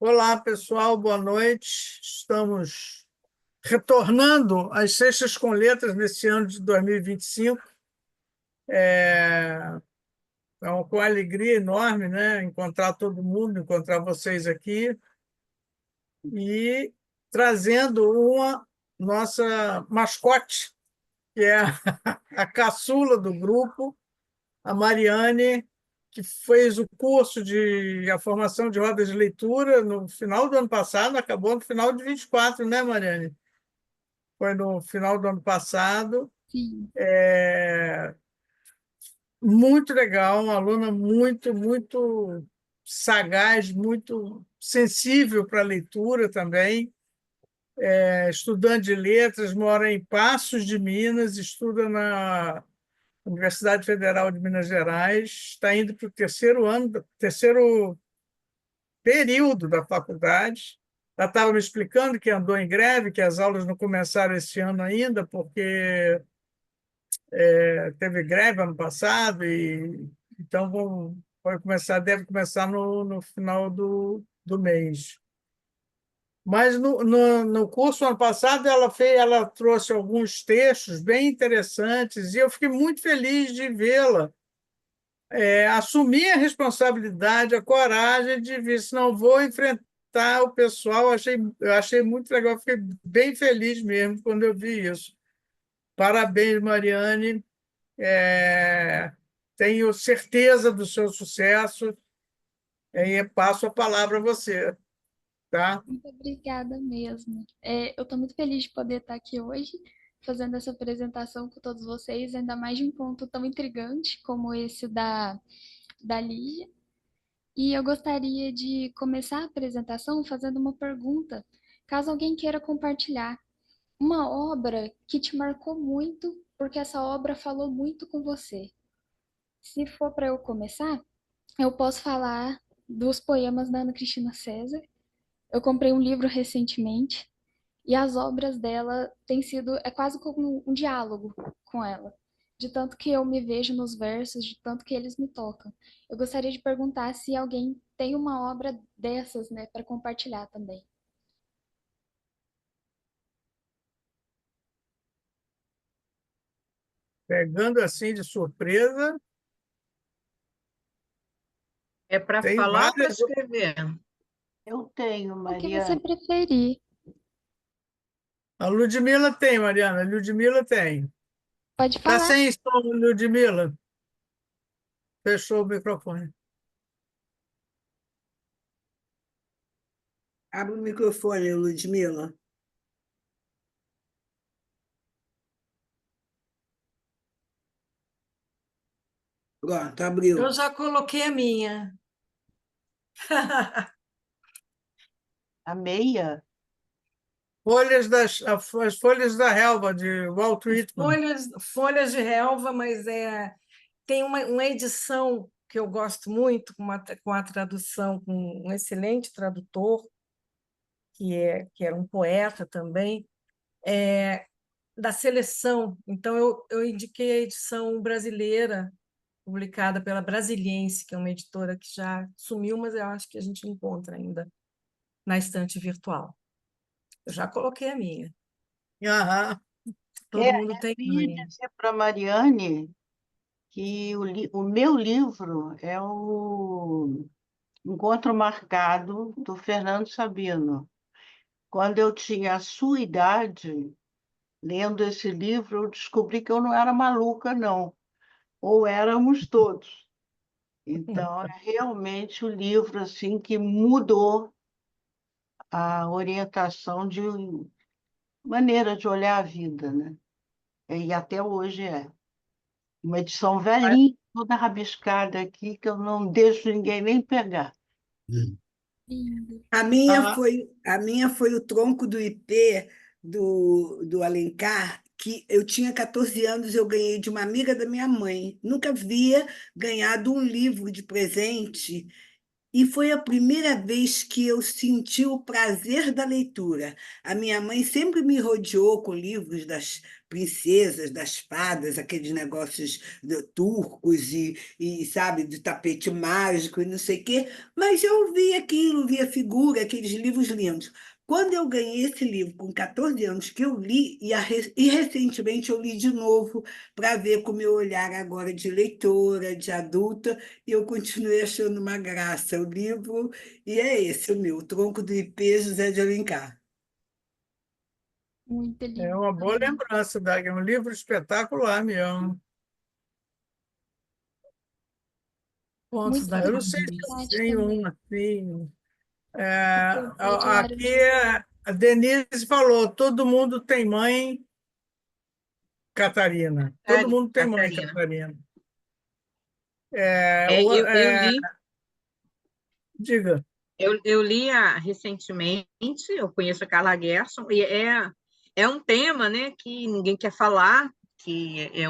Olá, pessoal, boa noite. Estamos retornando às Sextas com Letras nesse ano de 2025. É, com alegria enorme, né? Encontrar todo mundo, encontrar vocês aqui e trazendo uma nossa mascote, que é a caçula do grupo, a Mariane, que fez o curso de a formação de rodas de leitura no final do ano passado, acabou no final de 24, né, Mariane? Foi no final do ano passado. Sim, Muito legal, uma aluna muito sagaz, muito sensível para a leitura também. Estudante de letras, mora em Passos de Minas, estuda na Universidade Federal de Minas Gerais, está indo para o terceiro ano, terceiro período da faculdade. Ela estava me explicando que andou em greve, que as aulas não começaram esse ano ainda, porque teve greve ano passado, e então deve começar no final do mês. Mas no curso ano passado ela trouxe alguns textos bem interessantes e eu fiquei muito feliz de vê-la assumir a responsabilidade, a coragem de vir, se não vou enfrentar o pessoal. Eu achei muito legal, fiquei bem feliz mesmo quando eu vi isso. Parabéns, Mariane. É, Tenho certeza do seu sucesso e passo a palavra a você, tá? muito obrigada mesmo. Eu estou muito feliz de poder estar aqui hoje, fazendo essa apresentação com todos vocês, ainda mais de um ponto tão intrigante como esse da Lígia. E eu gostaria de começar a apresentação fazendo uma pergunta, caso alguém queira compartilhar uma obra que te marcou muito, porque essa obra falou muito com você. Se for para eu começar, eu posso falar dos poemas da Ana Cristina César. Eu comprei um livro recentemente e as obras dela têm sido, é quase como um diálogo com ela, de tanto que eu me vejo nos versos, de tanto que eles me tocam. Eu gostaria de perguntar se alguém tem uma obra dessas, né, para compartilhar também. Pegando assim de surpresa, É para tem falar ou para várias. escrever? Eu tenho, O que você Mariana. preferir. A Ludmila tem, Mariana, a Ludmila tem. Pode Está falar. sem som, Ludmila. Fechou o microfone. Abre o microfone, Ludmila. Pronto, Eu abriu. já coloquei a minha. A meia? As Folhas da Relva, de Walt Whitman. Folhas de relva, mas tem uma edição que eu gosto muito, com a tradução, com um excelente tradutor, que era um poeta também, da seleção. Então, eu indiquei a edição brasileira, publicada pela Brasiliense, que é uma editora que já sumiu, mas eu acho que a gente encontra ainda na estante virtual. Eu já coloquei a minha. Aham. Todo mundo tem Eu ia também. dizer para a Mariane que o meu livro é o Encontro Marcado, do Fernando Sabino. Quando eu tinha a sua idade, lendo esse livro, eu descobri que eu não era maluca, não. Ou éramos todos. Então, é realmente o livro assim que mudou a orientação de maneira de olhar a vida, né? E até hoje é. Uma edição velhinha, toda rabiscada aqui, que eu não deixo ninguém nem pegar. Lindo. Ah, A minha foi o tronco do IP do Alencar, que eu tinha 14 anos, eu ganhei de uma amiga da minha mãe. Nunca havia ganhado um livro de presente E foi a primeira vez que eu senti o prazer da leitura. A minha mãe sempre me rodeou com livros das princesas, das fadas, aqueles negócios turcos sabe, do tapete mágico e não sei o quê, mas eu via aquilo, via figura, aqueles livros lindos. Quando eu ganhei esse livro, com 14 anos, que eu li, e recentemente eu li de novo, para ver com o meu olhar agora de leitora, de adulta, e eu continuei achando uma graça o livro, e é esse o meu, O Tronco do Ipê, José de Alencar. Muito É lindo uma boa também. lembrança, Dag. É um livro espetacular mesmo. Contos Muito da Eu não sei se eu curiosidade tenho também. um assim. Porque o Diário Aqui de Bordo. a Denise falou: todo mundo tem mãe, Catarina. Todo mundo tem mãe, Catarina. Catarina. Eu li, Diga. eu li recentemente, eu conheço a Carla Gerson, e é um tema, né, que ninguém quer falar, que é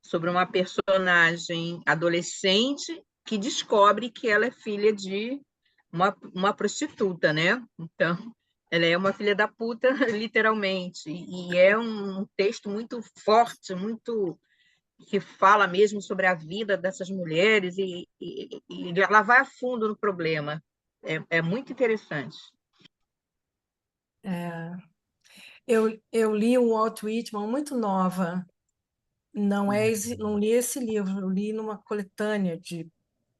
sobre uma personagem adolescente que descobre que ela é filha de uma prostituta, né? Então, ela é uma filha da puta, literalmente, e é um texto muito forte, muito que fala mesmo sobre a vida dessas mulheres e ela vai a fundo no problema. É muito interessante. É, eu li um Walt Whitman muito nova. Não li esse livro, eu li numa coletânea de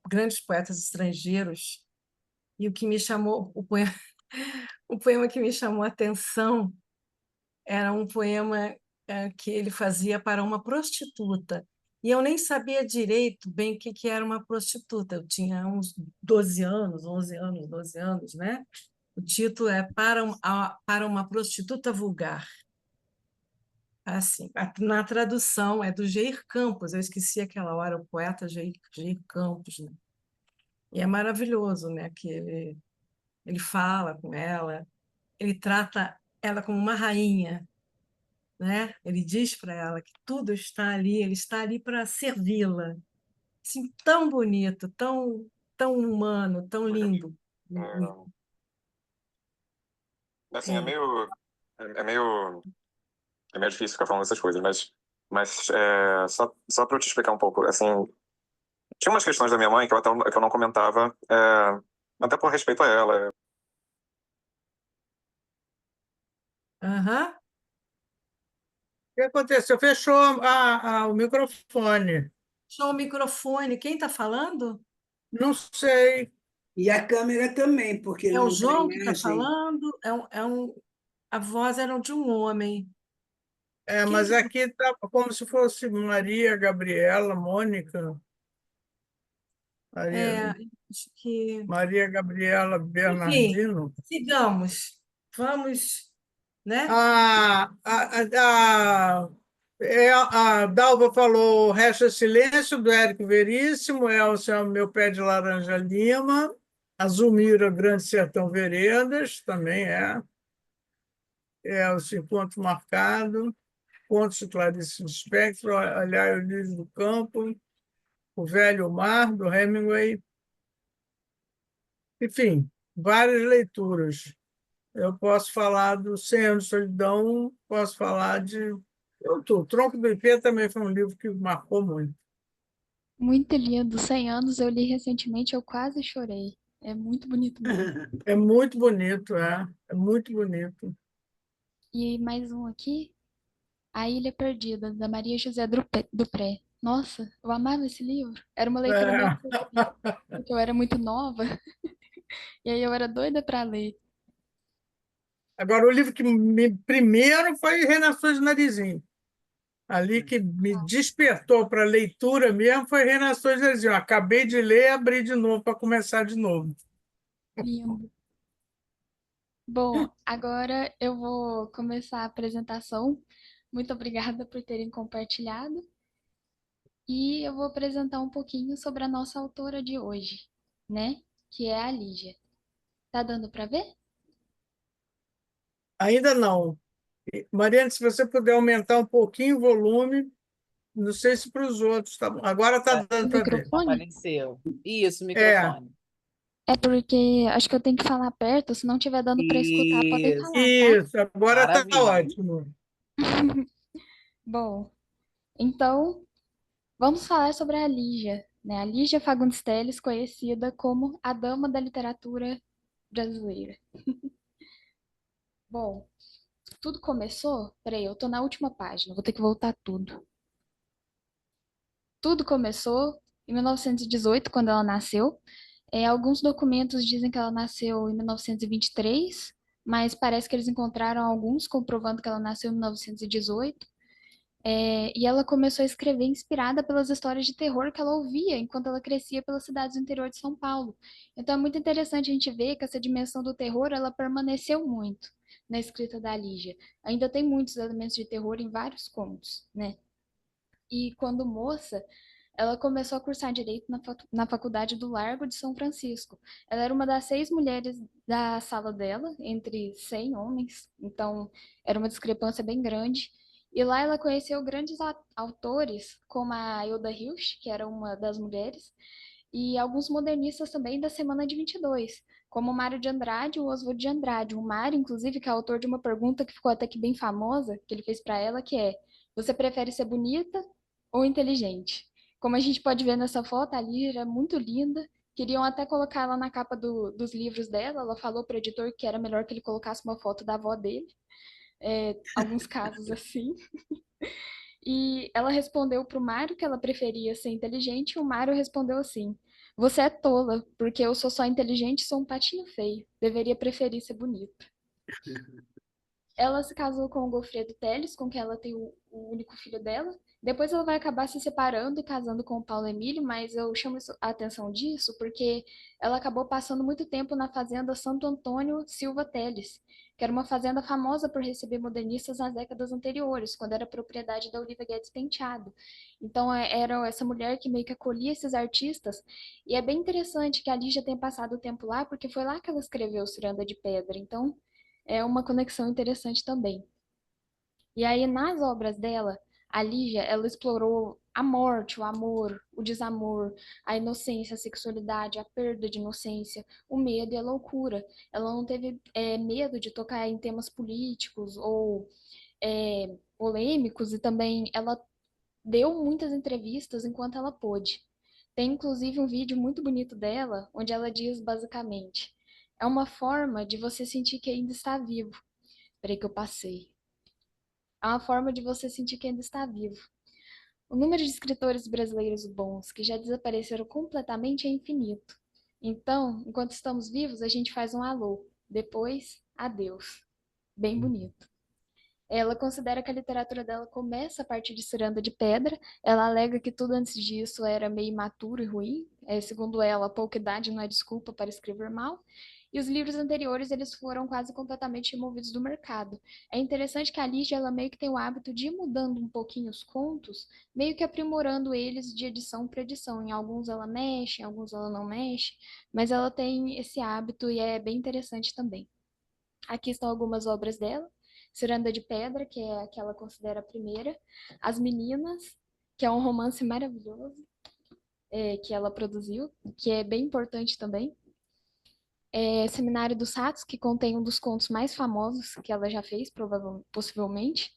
grandes poetas estrangeiros. E o que me chamou, o poema que me chamou a atenção era um poema que ele fazia para uma prostituta. E eu nem sabia direito bem o que era uma prostituta. Eu tinha uns 12 anos, 11 anos, 12 anos, né? O título é Para uma Prostituta Vulgar. Assim, na tradução é do Jair Campos, eu esqueci aquela hora, o poeta Jair Campos, né? E é maravilhoso, né? Que ele fala com ela, ele trata ela como uma rainha, né? Ele diz para ela que tudo está ali, ele está ali para servi-la. Assim, tão bonito, tão humano, tão lindo. Assim, É. é meio, é meio difícil ficar falando essas coisas, mas só para eu te explicar um pouco, assim, tinha umas questões da minha mãe que eu não comentava, até por respeito a ela. Aham. O que aconteceu? Fechou o microfone. Show o microfone. Quem está falando? Não sei. E a câmera também, porque É o não está João que está imagem. falando? A voz era de um homem. Quem Mas que... aqui está como se fosse Maria Gabriela, Mônica, É, Maria, acho que... Maria Gabriela Enfim, Bernardino. sigamos. Vamos, né? A Dalva falou Resta Silêncio, do Érico Veríssimo, Elcio é o Meu Pé de Laranja Lima, a Zulmira, Grande Sertão Veredas, também Elcio, Encontro Marcado, Contos de Clarice Lispector, Olhar o Livro do Campo, O Velho Mar, do Hemingway, enfim, várias leituras. Eu posso falar do Cem Anos de Solidão, posso falar de. O Tronco do Ipê também foi um livro que marcou muito. Muito lindo. 100 anos eu li recentemente, eu quase chorei. É muito bonito mesmo. É muito bonito, é muito bonito. E mais um aqui, A Ilha Perdida, da Maria José Dupré. Nossa, eu amava esse livro. Era uma leitura meio É. proibida, porque eu era muito nova. E aí eu era doida para ler. Agora, o livro que primeiro foi Renações de Narizinho. Ali que me despertou para a leitura mesmo foi Renações de Narizinho. Eu acabei de ler e abri de novo para começar de novo. Lindo. Bom, agora eu vou começar a apresentação. Muito obrigada por terem compartilhado. E eu vou apresentar um pouquinho sobre a nossa autora de hoje, né? Que é a Lígia. Tá dando para ver? Ainda não. Mariana, se você puder aumentar um pouquinho o volume, não sei se para os outros tá bom. Agora está O dando para ver. microfone? Apareceu. Isso, É, microfone. É porque acho que eu tenho que falar perto, se não estiver dando para escutar, podem Isso. falar, tá? Isso, agora está Maravilha. ótimo. Bom, então vamos falar sobre a Lígia, né? A Lígia Fagundes Telles, conhecida como a Dama da Literatura Brasileira. Bom, tudo começou. Peraí, eu tô na última página, vou ter que voltar tudo. Tudo começou em 1918, quando ela nasceu. Alguns documentos dizem que ela nasceu em 1923, mas parece que eles encontraram alguns comprovando que ela nasceu em 1918. E ela começou a escrever inspirada pelas histórias de terror que ela ouvia enquanto ela crescia pelas cidades do interior de São Paulo. Então é muito interessante a gente ver que essa dimensão do terror ela permaneceu muito na escrita da Lígia. Ainda tem muitos elementos de terror em vários contos, né? E quando moça, ela começou a cursar direito na Faculdade do Largo de São Francisco. Ela era uma das 6 mulheres da sala dela, entre 100 homens, então era uma discrepância bem grande. E lá ela conheceu grandes autores, como a Hilda Hilst, que era uma das mulheres, e alguns modernistas também da Semana de 22, como o Mário de Andrade e o Oswald de Andrade. O Mário, inclusive, que é autor de uma pergunta que ficou até que bem famosa, que ele fez para ela, que é: você prefere ser bonita ou inteligente? Como a gente pode ver nessa foto, a Lígia é muito linda. Queriam até colocar ela na capa dos livros dela. Ela falou para o editor que era melhor que ele colocasse uma foto da avó dele. Alguns casos assim. E ela respondeu para o Mário que ela preferia ser inteligente, e o Mário respondeu assim: você é tola, porque eu sou só inteligente e sou um patinho feio. Deveria preferir ser bonita. Ela se casou com o Goffredo Telles, com quem ela tem o único filho dela. Depois ela vai acabar se separando e casando com o Paulo Emílio, mas eu chamo a atenção disso porque ela acabou passando muito tempo na fazenda Santo Antônio Silva Telles, que era uma fazenda famosa por receber modernistas nas décadas anteriores, quando era propriedade da Olivia Guedes Penteado. Então era essa mulher que meio que acolhia esses artistas, e é bem interessante que a Lígia tenha passado o tempo lá, porque foi lá que ela escreveu Ciranda de Pedra. Então é uma conexão interessante também. E aí, nas obras dela, a Lígia, ela explorou a morte, o amor, o desamor, a inocência, a sexualidade, a perda de inocência, o medo e a loucura. Ela não teve medo de tocar em temas políticos ou polêmicos, e também ela deu muitas entrevistas enquanto ela pôde. Tem inclusive um vídeo muito bonito dela, onde ela diz basicamente: é uma forma de você sentir que ainda está vivo. Peraí que eu passei. É uma forma de você sentir que ainda está vivo. O número de escritores brasileiros bons que já desapareceram completamente é infinito. Então, enquanto estamos vivos, a gente faz um alô. Depois, adeus. Bem bonito. Ela considera que a literatura dela começa a partir de Ciranda de Pedra. Ela alega que tudo antes disso era meio imaturo e ruim. Segundo ela, a pouca idade não é desculpa para escrever mal. E os livros anteriores, eles foram quase completamente removidos do mercado. É interessante que a Lígia, ela meio que tem o hábito de ir mudando um pouquinho os contos, meio que aprimorando eles de edição para edição. Em alguns ela mexe, em alguns ela não mexe, mas ela tem esse hábito e é bem interessante também. Aqui estão algumas obras dela: Ciranda de Pedra, que é a que ela considera a primeira; As Meninas, que é um romance maravilhoso que ela produziu, que é bem importante também; Seminário dos Ratos, que contém um dos contos mais famosos que ela já fez, possivelmente;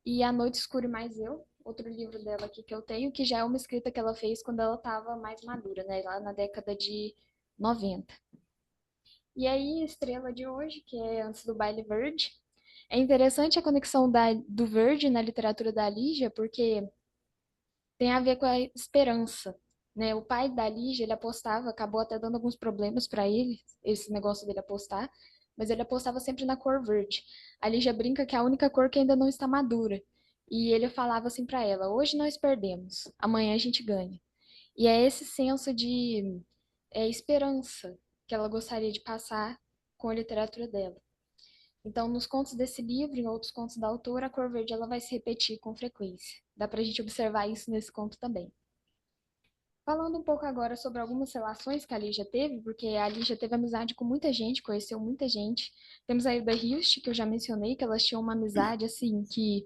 e A Noite Escura e Mais Eu, outro livro dela aqui que eu tenho, que já é uma escrita que ela fez quando ela estava mais madura, né, lá na década de 90. E aí, a estrela de hoje, que é Antes do Baile Verde. É interessante a conexão do verde na literatura da Lígia, porque tem a ver com a esperança, né? O pai da Lígia, ele apostava, acabou até dando alguns problemas para ele, esse negócio dele apostar, mas ele apostava sempre na cor verde. A Lígia brinca que é a única cor que ainda não está madura. E ele falava assim para ela: hoje nós perdemos, amanhã a gente ganha. E é esse senso de esperança que ela gostaria de passar com a literatura dela. Então, nos contos desse livro, em outros contos da autora, a cor verde ela vai se repetir com frequência. Dá pra gente observar isso nesse conto também. Falando um pouco agora sobre algumas relações que a Lígia teve, porque a Lígia teve amizade com muita gente, conheceu muita gente. Temos a Hilda Hilst, que eu já mencionei, que elas tinham uma amizade, assim, que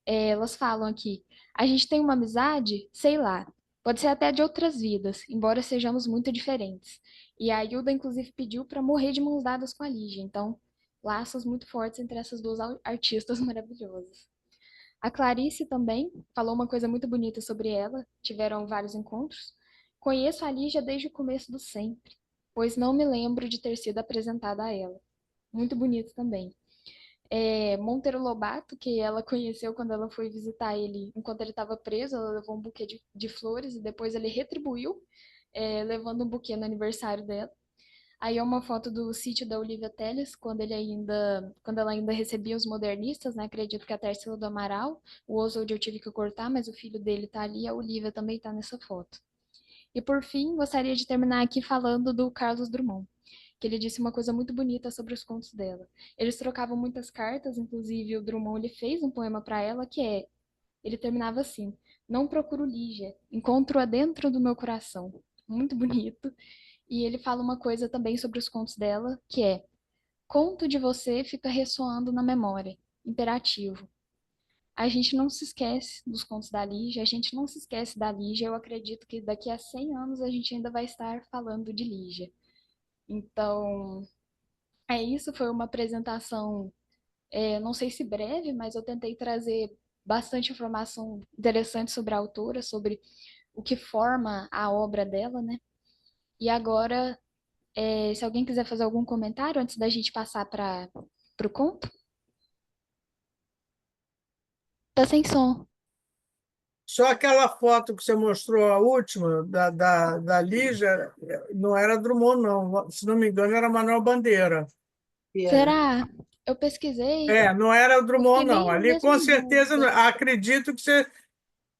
elas falam aqui: a gente tem uma amizade, sei lá, Pode ser até de outras vidas, embora sejamos muito diferentes. E a Hilda, inclusive, pediu para morrer de mãos dadas com a Lígia. Então, laços muito fortes entre essas duas artistas maravilhosas. A Clarice também falou uma coisa muito bonita sobre ela, tiveram vários encontros. Conheço a Lígia desde o começo do sempre, pois não me lembro de ter sido apresentada a ela. Muito bonito também. Monteiro Lobato, que ela conheceu quando ela foi visitar ele enquanto ele estava preso, ela levou um buquê de flores e depois ele retribuiu, levando um buquê no aniversário dela. Aí é uma foto do sítio da Olivia Telles, quando ela ainda recebia os modernistas, né? Acredito que a Tarsila do Amaral, o Oswald eu tive que cortar, mas o filho dele tá ali, a Olivia também tá nessa foto. E por fim, gostaria de terminar aqui falando do Carlos Drummond, que ele disse uma coisa muito bonita sobre os contos dela. Eles trocavam muitas cartas, inclusive o Drummond ele fez um poema para ela ele terminava assim: Não procuro Lígia, encontro-a dentro do meu coração. Muito bonito. E ele fala uma coisa também sobre os contos dela, que é: conto de você fica ressoando na memória. Imperativo. A gente não se esquece dos contos da Lígia, a gente não se esquece da Lígia. Eu acredito que daqui a 100 anos a gente ainda vai estar falando de Lígia. Então, é isso. Foi uma apresentação, não sei se breve, mas eu tentei trazer bastante informação interessante sobre a autora, sobre o que forma a obra dela, né? E agora, se alguém quiser fazer algum comentário antes da gente passar para o conto, tá sem som. Só aquela foto que você mostrou, a última, da Lígia, não era Drummond, não. Se não me engano, era Manuel Bandeira. Era. Será? Eu pesquisei, Não era o eu fiquei Drummond, não. meio, Ali, mesmo com em certeza, dúvida. acredito que você.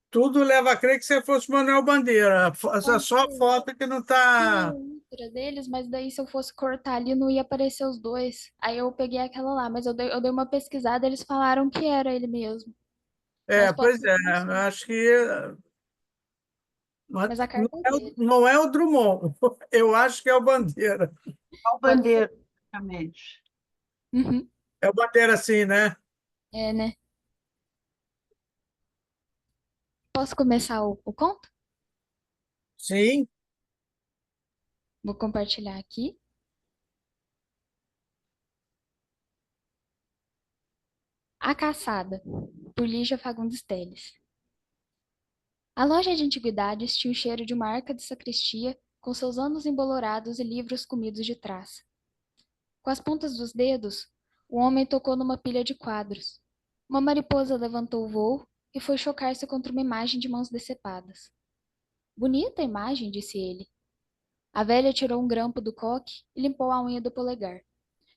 Tudo leva a crer que você fosse Manuel Bandeira. Essa Pode só a ser. foto que não Tinha está. outra deles, mas daí se eu fosse cortar ali não ia aparecer os dois. Aí eu peguei aquela lá, mas eu dei uma pesquisada, eles falaram que era ele mesmo. Mas pode Pois ser é, que não eu seja. acho que Mas a não carta é é, dele. não é o Drummond, eu acho que é o Bandeira. Qual Pode ser. bandeira, exatamente? Uhum. É o Bandeira, sim, né? É, né? Posso começar o conto? Sim. Vou compartilhar aqui. A Caçada, por Lígia Fagundes Telles. A loja de antiguidades tinha o cheiro de uma arca de sacristia, com seus anos embolorados e livros comidos de traça. Com as pontas dos dedos, o homem tocou numa pilha de quadros. Uma mariposa levantou o voo e foi chocar-se contra uma imagem de mãos decepadas. Bonita imagem, disse ele. A velha tirou um grampo do coque e limpou a unha do polegar.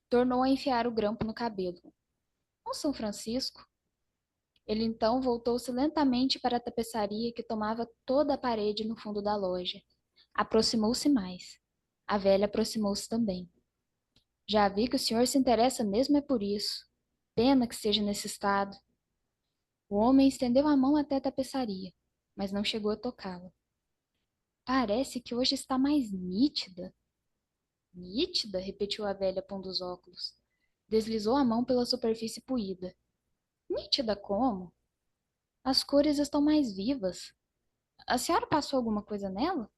Tornou a enfiar o grampo no cabelo. Um São Francisco? Ele então voltou-se lentamente para a tapeçaria que tomava toda a parede no fundo da loja. Aproximou-se mais. A velha aproximou-se também. Já vi que o senhor se interessa mesmo é por isso. Pena que seja nesse estado. O homem estendeu a mão até a tapeçaria, mas não chegou a tocá-la. Parece que hoje está mais nítida. Nítida? Repetiu a velha, pondo os óculos. Deslizou a mão pela superfície poída. Nítida como? As cores estão mais vivas. A senhora passou alguma coisa nela?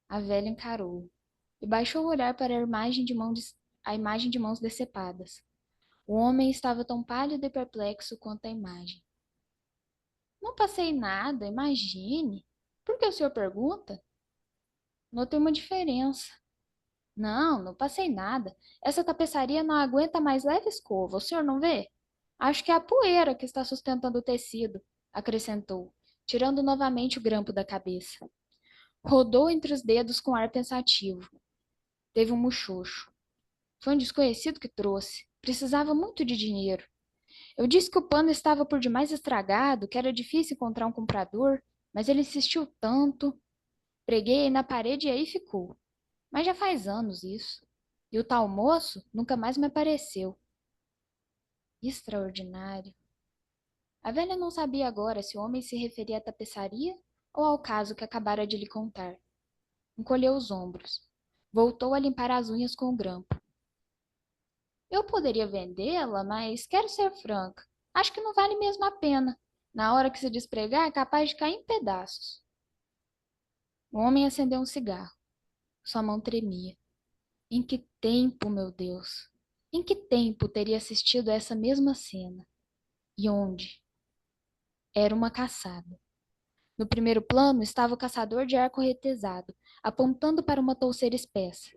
A velha encarou-o e baixou o olhar para a imagem de mãos decepadas. O homem estava tão pálido e perplexo quanto a imagem. Não passei nada, imagine. Por que o senhor pergunta? Notei uma diferença. Não, não passei nada. Essa tapeçaria não aguenta mais leve escova, o senhor não vê? Acho que é a poeira que está sustentando o tecido, acrescentou, tirando novamente o grampo da cabeça. Rodou entre os dedos com ar pensativo. Teve um muxoxo. Foi um desconhecido que trouxe. Precisava muito de dinheiro. Eu disse que o pano estava por demais estragado, que era difícil encontrar um comprador, mas ele insistiu tanto. Preguei na parede e aí ficou. Mas já faz anos isso. E o tal moço nunca mais me apareceu. Extraordinário. A velha não sabia agora se o homem se referia à tapeçaria ou ao caso que acabara de lhe contar. Encolheu os ombros. Voltou a limpar as unhas com o grampo. Eu poderia vendê-la, mas quero ser franca. Acho que não vale mesmo a pena. Na hora que se despregar, é capaz de cair em pedaços. O homem acendeu um cigarro. Sua mão tremia. Em que tempo, meu Deus? Em que tempo teria assistido a essa mesma cena? E onde? Era uma caçada. No primeiro plano estava o caçador de arco retesado, apontando para uma touceira espessa.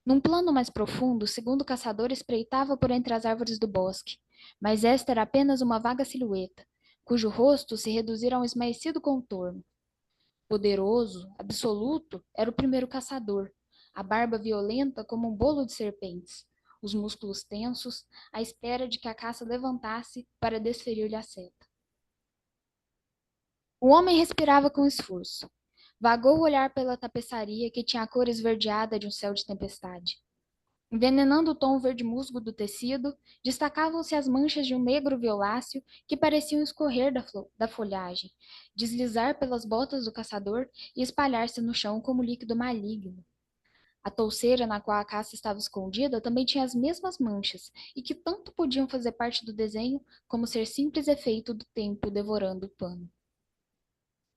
Num plano mais profundo, o segundo caçador espreitava por entre as árvores do bosque, mas esta era apenas uma vaga silhueta, cujo rosto se reduzira a um esmaecido contorno. Poderoso, absoluto, era o primeiro caçador, a barba violenta como um bolo de serpentes, os músculos tensos, à espera de que a caça levantasse para desferir-lhe a seta. O homem respirava com esforço. Vagou o olhar pela tapeçaria que tinha a cor esverdeada de um céu de tempestade. Envenenando o tom verde-musgo do tecido, destacavam-se as manchas de um negro violáceo que pareciam escorrer da folhagem, deslizar pelas botas do caçador e espalhar-se no chão como líquido maligno. A touceira na qual a caça estava escondida também tinha as mesmas manchas, e que tanto podiam fazer parte do desenho como ser simples efeito do tempo devorando o pano.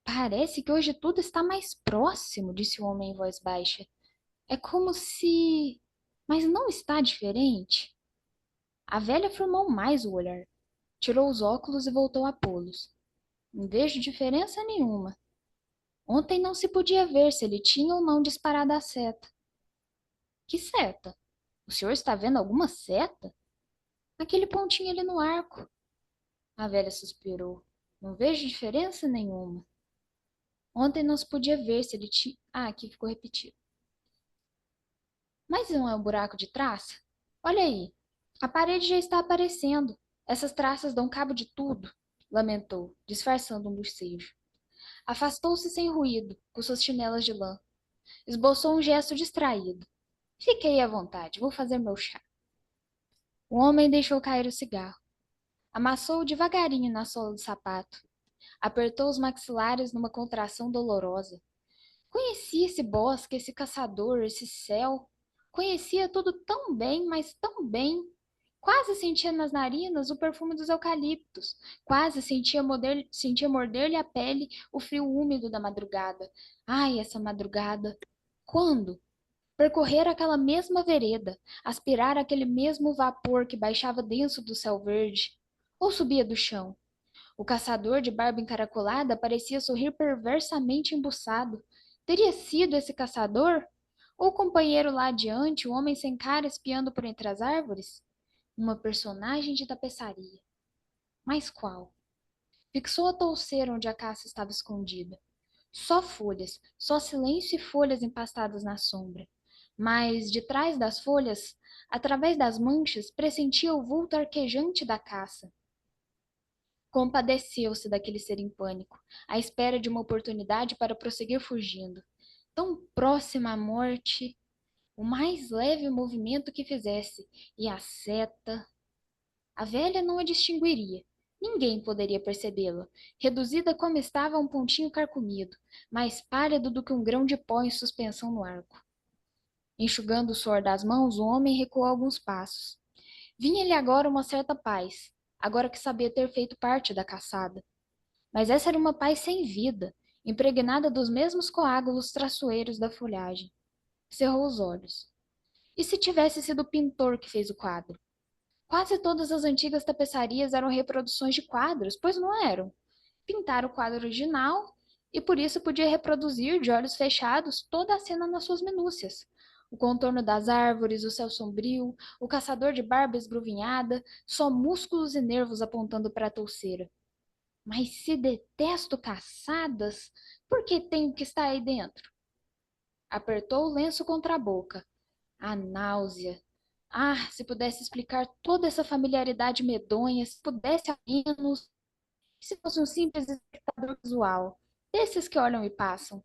Parece que hoje tudo está mais próximo, disse o homem em voz baixa. É como se... Mas não está diferente? A velha firmou mais o olhar. Tirou os óculos e voltou a pô-los. Não vejo diferença nenhuma. Ontem não se podia ver se ele tinha ou não disparado a seta. Que seta? O senhor está vendo alguma seta? Aquele pontinho ali no arco. A velha suspirou. Não vejo diferença nenhuma. Ontem não se podia ver se ele tinha... Ah, aqui ficou repetido. Mas não é um buraco de traça? Olha aí. A parede já está aparecendo. Essas traças dão cabo de tudo, lamentou, disfarçando um bocejo. Afastou-se sem ruído, com suas chinelas de lã. Esboçou um gesto distraído. Fiquei à vontade, vou fazer meu chá. O homem deixou cair o cigarro. Amassou-o devagarinho na sola do sapato. Apertou os maxilares numa contração dolorosa. Conhecia esse bosque, esse caçador, esse céu. Conhecia tudo tão bem, mas tão bem. Quase sentia nas narinas o perfume dos eucaliptos. Quase sentia morder-lhe a pele o frio úmido da madrugada. Ai, essa madrugada! Quando? Percorrer aquela mesma vereda, aspirar aquele mesmo vapor que baixava denso do céu verde. Ou subia do chão. O caçador de barba encaracolada parecia sorrir perversamente embuçado. Teria sido esse caçador? Ou o companheiro lá adiante, o homem sem cara espiando por entre as árvores? Uma personagem de tapeçaria. Mas qual? Fixou a touceira onde a caça estava escondida. Só folhas, só silêncio e folhas empastadas na sombra. Mas, de trás das folhas, através das manchas, pressentia o vulto arquejante da caça. Compadeceu-se daquele ser em pânico, à espera de uma oportunidade para prosseguir fugindo. Tão próxima à morte, o mais leve movimento que fizesse, e a seta... A velha não a distinguiria. Ninguém poderia percebê-la, reduzida como estava a um pontinho carcomido, mais pálido do que um grão de pó em suspensão no arco. Enxugando o suor das mãos, o homem recuou alguns passos. Vinha-lhe agora uma certa paz, agora que sabia ter feito parte da caçada. Mas essa era uma paz sem vida, impregnada dos mesmos coágulos traiçoeiros da folhagem. Cerrou os olhos. E se tivesse sido o pintor que fez o quadro? Quase todas as antigas tapeçarias eram reproduções de quadros, pois não eram. Pintaram o quadro original e por isso podia reproduzir, de olhos fechados, toda a cena nas suas minúcias. O contorno das árvores, o céu sombrio, o caçador de barba esgruvinhada, só músculos e nervos apontando para a touceira. Mas se detesto caçadas, por que tenho que estar aí dentro? Apertou o lenço contra a boca. A náusea. Ah, se pudesse explicar toda essa familiaridade medonha, se pudesse ao menos, se fosse um simples espectador visual, desses que olham e passam.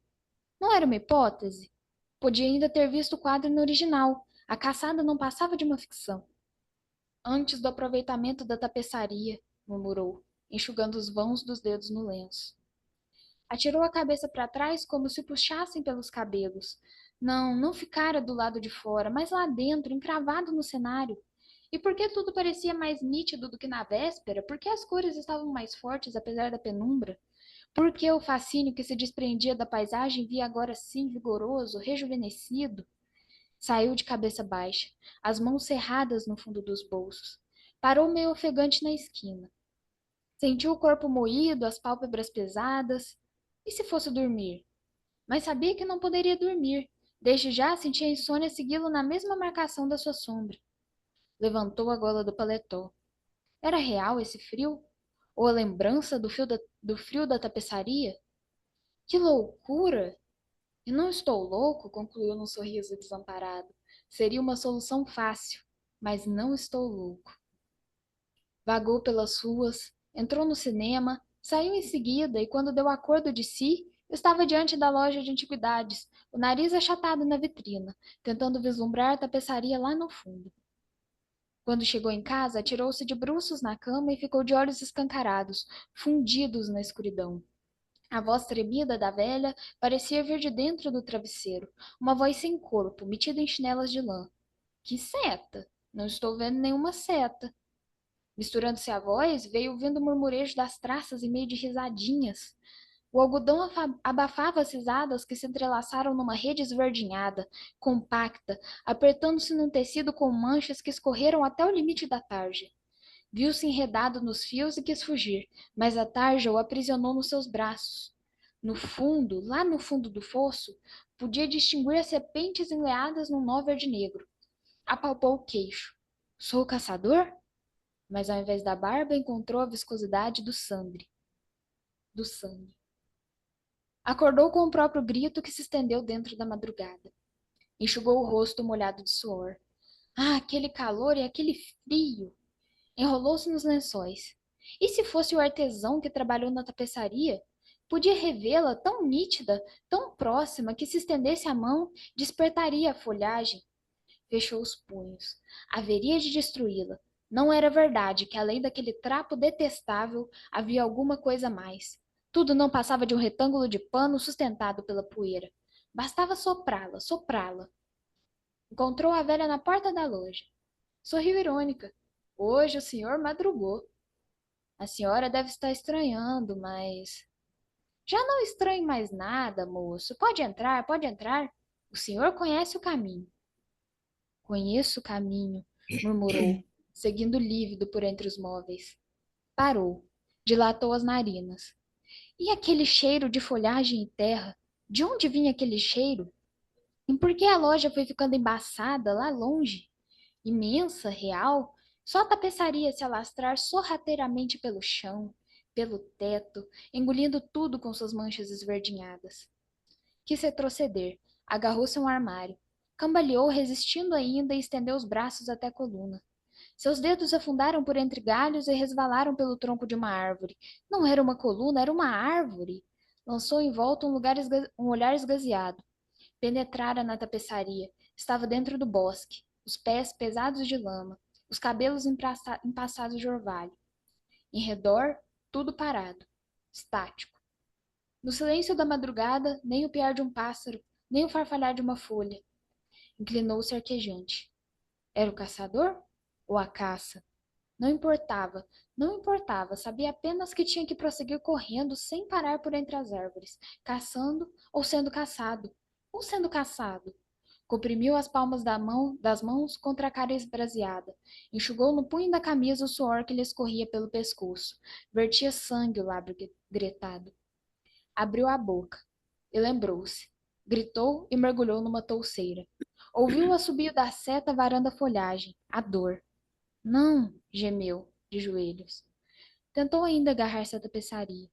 Não era uma hipótese? Podia ainda ter visto o quadro no original. A caçada não passava de uma ficção. Antes do aproveitamento da tapeçaria, murmurou, enxugando os vãos dos dedos no lenço. Atirou a cabeça para trás como se puxassem pelos cabelos. Não ficara do lado de fora, mas lá dentro, encravado no cenário. E por que tudo parecia mais nítido do que na véspera? Por que as cores estavam mais fortes, apesar da penumbra? Por que o fascínio que se desprendia da paisagem via agora sim vigoroso, rejuvenescido? Saiu de cabeça baixa, as mãos cerradas no fundo dos bolsos. Parou meio ofegante na esquina. Sentiu o corpo moído, as pálpebras pesadas. E se fosse dormir? Mas sabia que não poderia dormir. Desde já sentia a insônia segui-lo na mesma marcação da sua sombra. Levantou a gola do paletó. Era real esse frio? Ou a lembrança do frio da tapeçaria? Que loucura! E não estou louco, concluiu num sorriso desamparado. Seria uma solução fácil, mas não estou louco. Vagou pelas ruas, entrou no cinema, saiu em seguida e, quando deu acordo de si, estava diante da loja de antiguidades, o nariz achatado na vitrina, tentando vislumbrar a tapeçaria lá no fundo. Quando chegou em casa, atirou-se de bruços na cama e ficou de olhos escancarados, fundidos na escuridão. A voz tremida da velha parecia vir de dentro do travesseiro, uma voz sem corpo, metida em chinelas de lã. Que seta? Não estou vendo nenhuma seta. Misturando-se à voz, veio ouvindo o murmurejo das traças e meio de risadinhas. O algodão abafava as risadas que se entrelaçaram numa rede esverdinhada, compacta, apertando-se num tecido com manchas que escorreram até o limite da tarja. Viu-se enredado nos fios e quis fugir, mas a tarja o aprisionou nos seus braços. No fundo, lá no fundo do fosso, podia distinguir as serpentes enleadas num nó verde-negro. Apalpou o queixo. Sou o caçador? Mas ao invés da barba, encontrou a viscosidade do sangue. Acordou com o próprio grito que se estendeu dentro da madrugada. Enxugou o rosto molhado de suor. Ah, aquele calor e aquele frio! Enrolou-se nos lençóis. E se fosse o artesão que trabalhou na tapeçaria? Podia revê-la tão nítida, tão próxima, que se estendesse a mão, despertaria a folhagem. Fechou os punhos. Haveria de destruí-la. Não era verdade que, além daquele trapo detestável, havia alguma coisa mais. Tudo não passava de um retângulo de pano sustentado pela poeira. Bastava soprá-la, soprá-la. Encontrou a velha na porta da loja. Sorriu irônica. Hoje o senhor madrugou. A senhora deve estar estranhando, mas... Já não estranho mais nada, moço. Pode entrar, pode entrar. O senhor conhece o caminho. Conheço o caminho, murmurou, seguindo lívido por entre os móveis. Parou, dilatou as narinas. E aquele cheiro de folhagem e terra? De onde vinha aquele cheiro? E por que a loja foi ficando embaçada lá longe? Imensa, real, só a tapeçaria se alastrar sorrateiramente pelo chão, pelo teto, engolindo tudo com suas manchas esverdinhadas. Quis retroceder, agarrou-se a um armário. Cambaleou, resistindo ainda, e estendeu os braços até a coluna. Seus dedos afundaram por entre galhos e resvalaram pelo tronco de uma árvore. Não era uma coluna, era uma árvore. Lançou em volta um olhar esgazeado. Penetrara na tapeçaria. Estava dentro do bosque, os pés pesados de lama, os cabelos empassados de orvalho. Em redor, tudo parado, estático. No silêncio da madrugada, nem o piar de um pássaro, nem o farfalhar de uma folha. Inclinou-se arquejante. Era o caçador? Ou a caça? Não importava, não importava, sabia apenas que tinha que prosseguir correndo sem parar por entre as árvores, caçando ou sendo caçado, ou sendo caçado. Comprimiu as palmas das mãos contra a cara esbraseada, enxugou no punho da camisa o suor que lhe escorria pelo pescoço, vertia sangue o lábio gretado. Abriu a boca e lembrou-se. Gritou e mergulhou numa touceira. Ouviu o assobio da seta varando a folhagem. A dor. Não, gemeu, de joelhos. Tentou ainda agarrar-se à tapeçaria.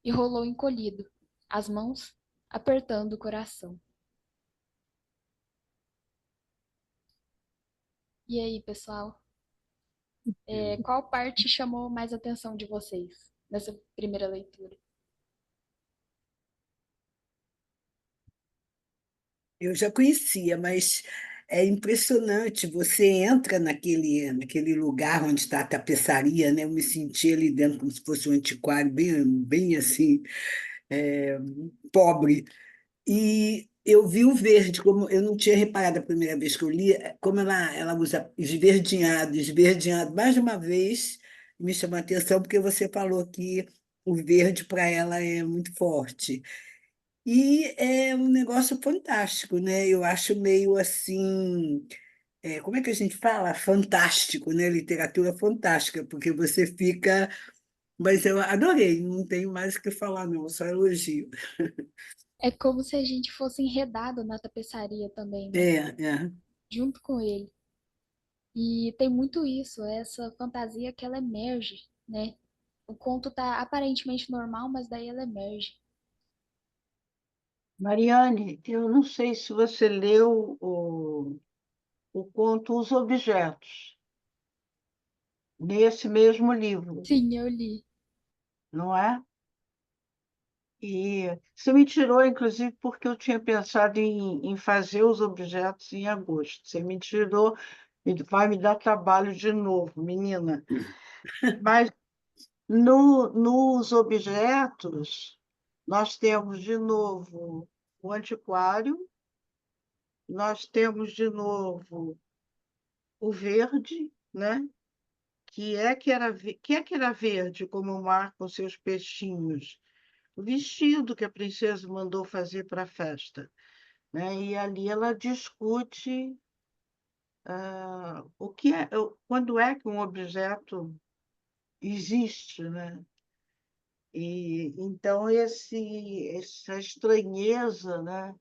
E rolou encolhido, as mãos apertando o coração. E aí, pessoal? Qual parte chamou mais a atenção de vocês nessa primeira leitura? Eu já conhecia, mas é impressionante. Você entra naquele lugar onde está a tapeçaria, né? Eu me senti ali dentro como se fosse um antiquário, bem assim, é, pobre. E eu vi o verde, como eu não tinha reparado a primeira vez que eu li, como ela usa esverdinhado, esverdinhado. Mais de uma vez me chamou a atenção, porque você falou que o verde para ela é muito forte. E é um negócio fantástico, né? Eu acho meio assim, como é que a gente fala? Fantástico, né? Literatura fantástica, porque você fica. Mas eu adorei, não tenho mais o que falar, não, só elogio. É como se a gente fosse enredado na tapeçaria também, né? É. Junto com ele. E tem muito isso, essa fantasia que ela emerge, né? O conto tá aparentemente normal, mas daí ela emerge. Mariane, eu não sei se você leu o conto Os Objetos, nesse mesmo livro, Sim, eu li. não é? E você me tirou, inclusive, porque eu tinha pensado em fazer os objetos em agosto. Você me tirou, vai me dar trabalho de novo, menina. Mas nos objetos, nós temos de novo o antiquário, nós temos de novo o verde, né? Que é que era verde como o mar com seus peixinhos? O vestido que a princesa mandou fazer para a festa, né? E ali ela discute quando é que um objeto existe, né? E então essa estranheza, né?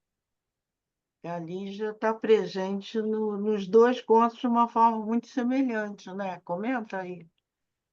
Ali já está presente nos dois contos de uma forma muito semelhante, né? Comenta aí.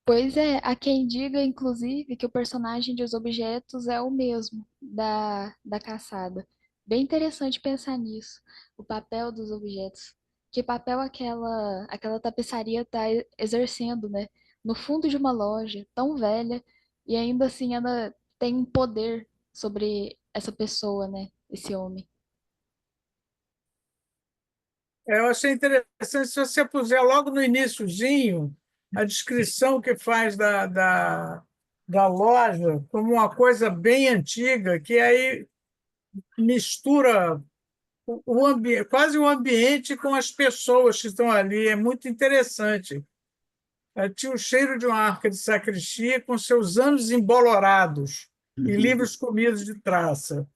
Pois é, há quem diga, inclusive, que o personagem de Os Objetos é o mesmo da caçada. Bem interessante pensar nisso, o papel dos objetos. Que papel aquela tapeçaria está exercendo, né? No fundo de uma loja tão velha e ainda assim ela tem um poder sobre essa pessoa, né? Esse homem. Eu achei interessante se você puser logo no iniciozinho a descrição que faz da loja como uma coisa bem antiga, que aí mistura quase o ambiente com as pessoas que estão ali. É muito interessante. Tinha o cheiro de uma arca de sacristia com seus anos embolorados e livros comidos de traça.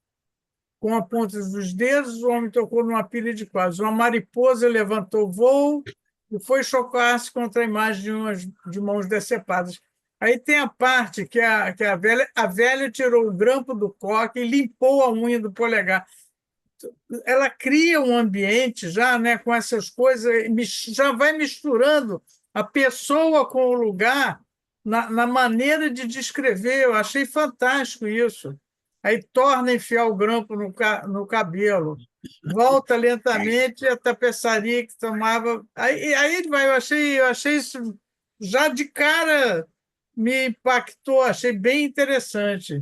Com a ponta dos dedos, o homem tocou numa pilha de quadros. Uma mariposa levantou voo e foi chocar-se contra a imagem de mãos decepadas. Aí tem a parte que a velha tirou o grampo do coque e limpou a unha do polegar. Ela cria um ambiente já, né, com essas coisas, já vai misturando a pessoa com o lugar na maneira de descrever. Eu achei fantástico isso. Aí torna a enfiar o grampo no cabelo, volta lentamente a tapeçaria que tomava. Aí ele vai, eu achei isso já de cara me impactou, achei bem interessante.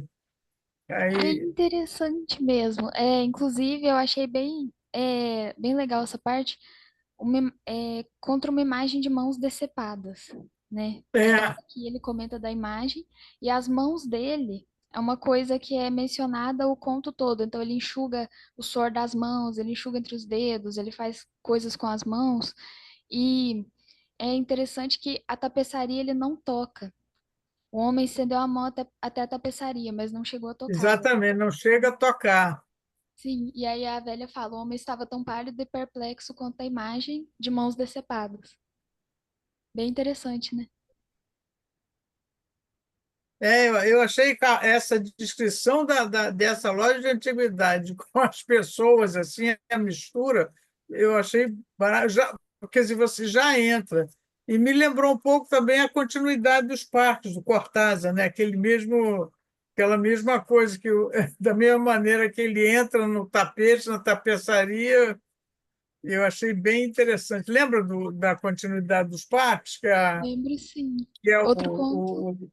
Bem Aí, interessante mesmo. Inclusive, eu achei bem legal essa parte. Contra uma imagem de mãos decepadas, né? é, Que ele comenta da imagem, e as mãos dele é uma coisa que é mencionada o conto todo. Então, ele enxuga o suor das mãos, ele enxuga entre os dedos, ele faz coisas com as mãos, e é interessante que a tapeçaria ele não toca. O homem estendeu a mão até a tapeçaria, mas não chegou a tocá-la. exatamente, não chega a tocar. Sim, e aí a velha fala, o homem estava tão pálido e perplexo quanto a imagem de mãos decepadas. Bem interessante, né? Eu achei que essa descrição dessa loja de antiguidade com as pessoas, assim, a mistura, eu achei barato, quer dizer, você já entra. E me lembrou um pouco também a continuidade dos parques do Cortázar, né? Aquela mesma coisa, da mesma maneira que ele entra no tapete, na tapeçaria, eu achei bem interessante. Lembra da continuidade dos parques, Lembro sim. que é Outro conto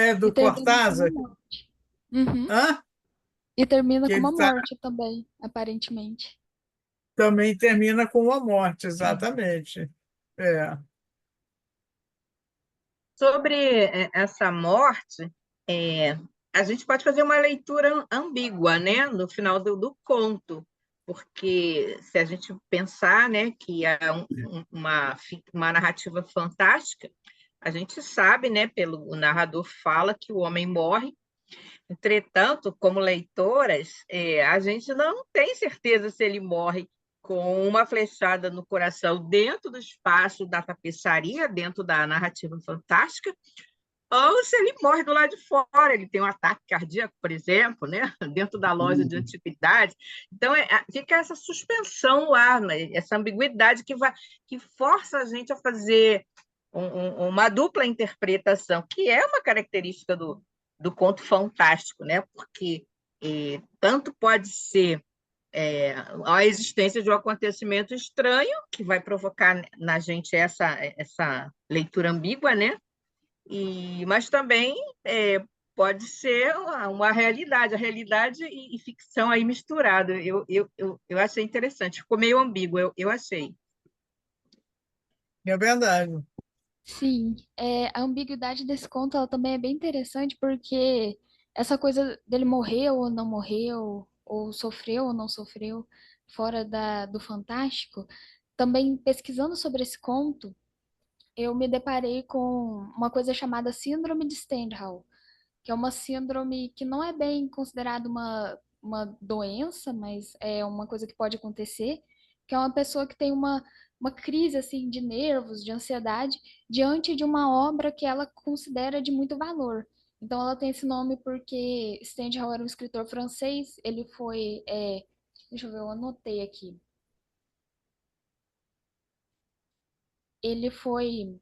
e do termina com uma Cortázar? morte. Uhum. Hã? E termina Que com ele uma tá, morte também, aparentemente. também termina com uma morte, exatamente. É. Sobre essa morte, é, a gente pode fazer uma leitura ambígua, né, no final do conto, porque se a gente pensar, né, que é uma narrativa fantástica, a gente sabe, né, o narrador fala que o homem morre. Entretanto, como leitoras, a gente não tem certeza se ele morre com uma flechada no coração dentro do espaço da tapeçaria, dentro da narrativa fantástica, ou se ele morre do lado de fora, ele tem um ataque cardíaco, por exemplo, né? Dentro da loja de antiguidades. Então, fica essa suspensão no ar, né? Essa ambiguidade que força a gente a fazer uma dupla interpretação, que é uma característica do conto fantástico, né? Porque tanto pode ser a existência de um acontecimento estranho, que vai provocar na gente essa leitura ambígua, né? Mas também pode ser uma realidade, a realidade e ficção aí misturado. Eu achei interessante, ficou meio ambíguo, eu achei. É verdade. Sim, a ambiguidade desse conto ela também é bem interessante porque essa coisa dele morreu ou não morreu, ou sofreu ou não sofreu, fora do fantástico, também pesquisando sobre esse conto, eu me deparei com uma coisa chamada Síndrome de Stendhal, que é uma síndrome que não é bem considerada uma doença, mas é uma coisa que pode acontecer, que é uma pessoa que tem uma crise assim de nervos, de ansiedade, diante de uma obra que ela considera de muito valor. Então ela tem esse nome porque Stendhal era um escritor francês, ele foi, deixa eu ver, eu anotei aqui. Ele foi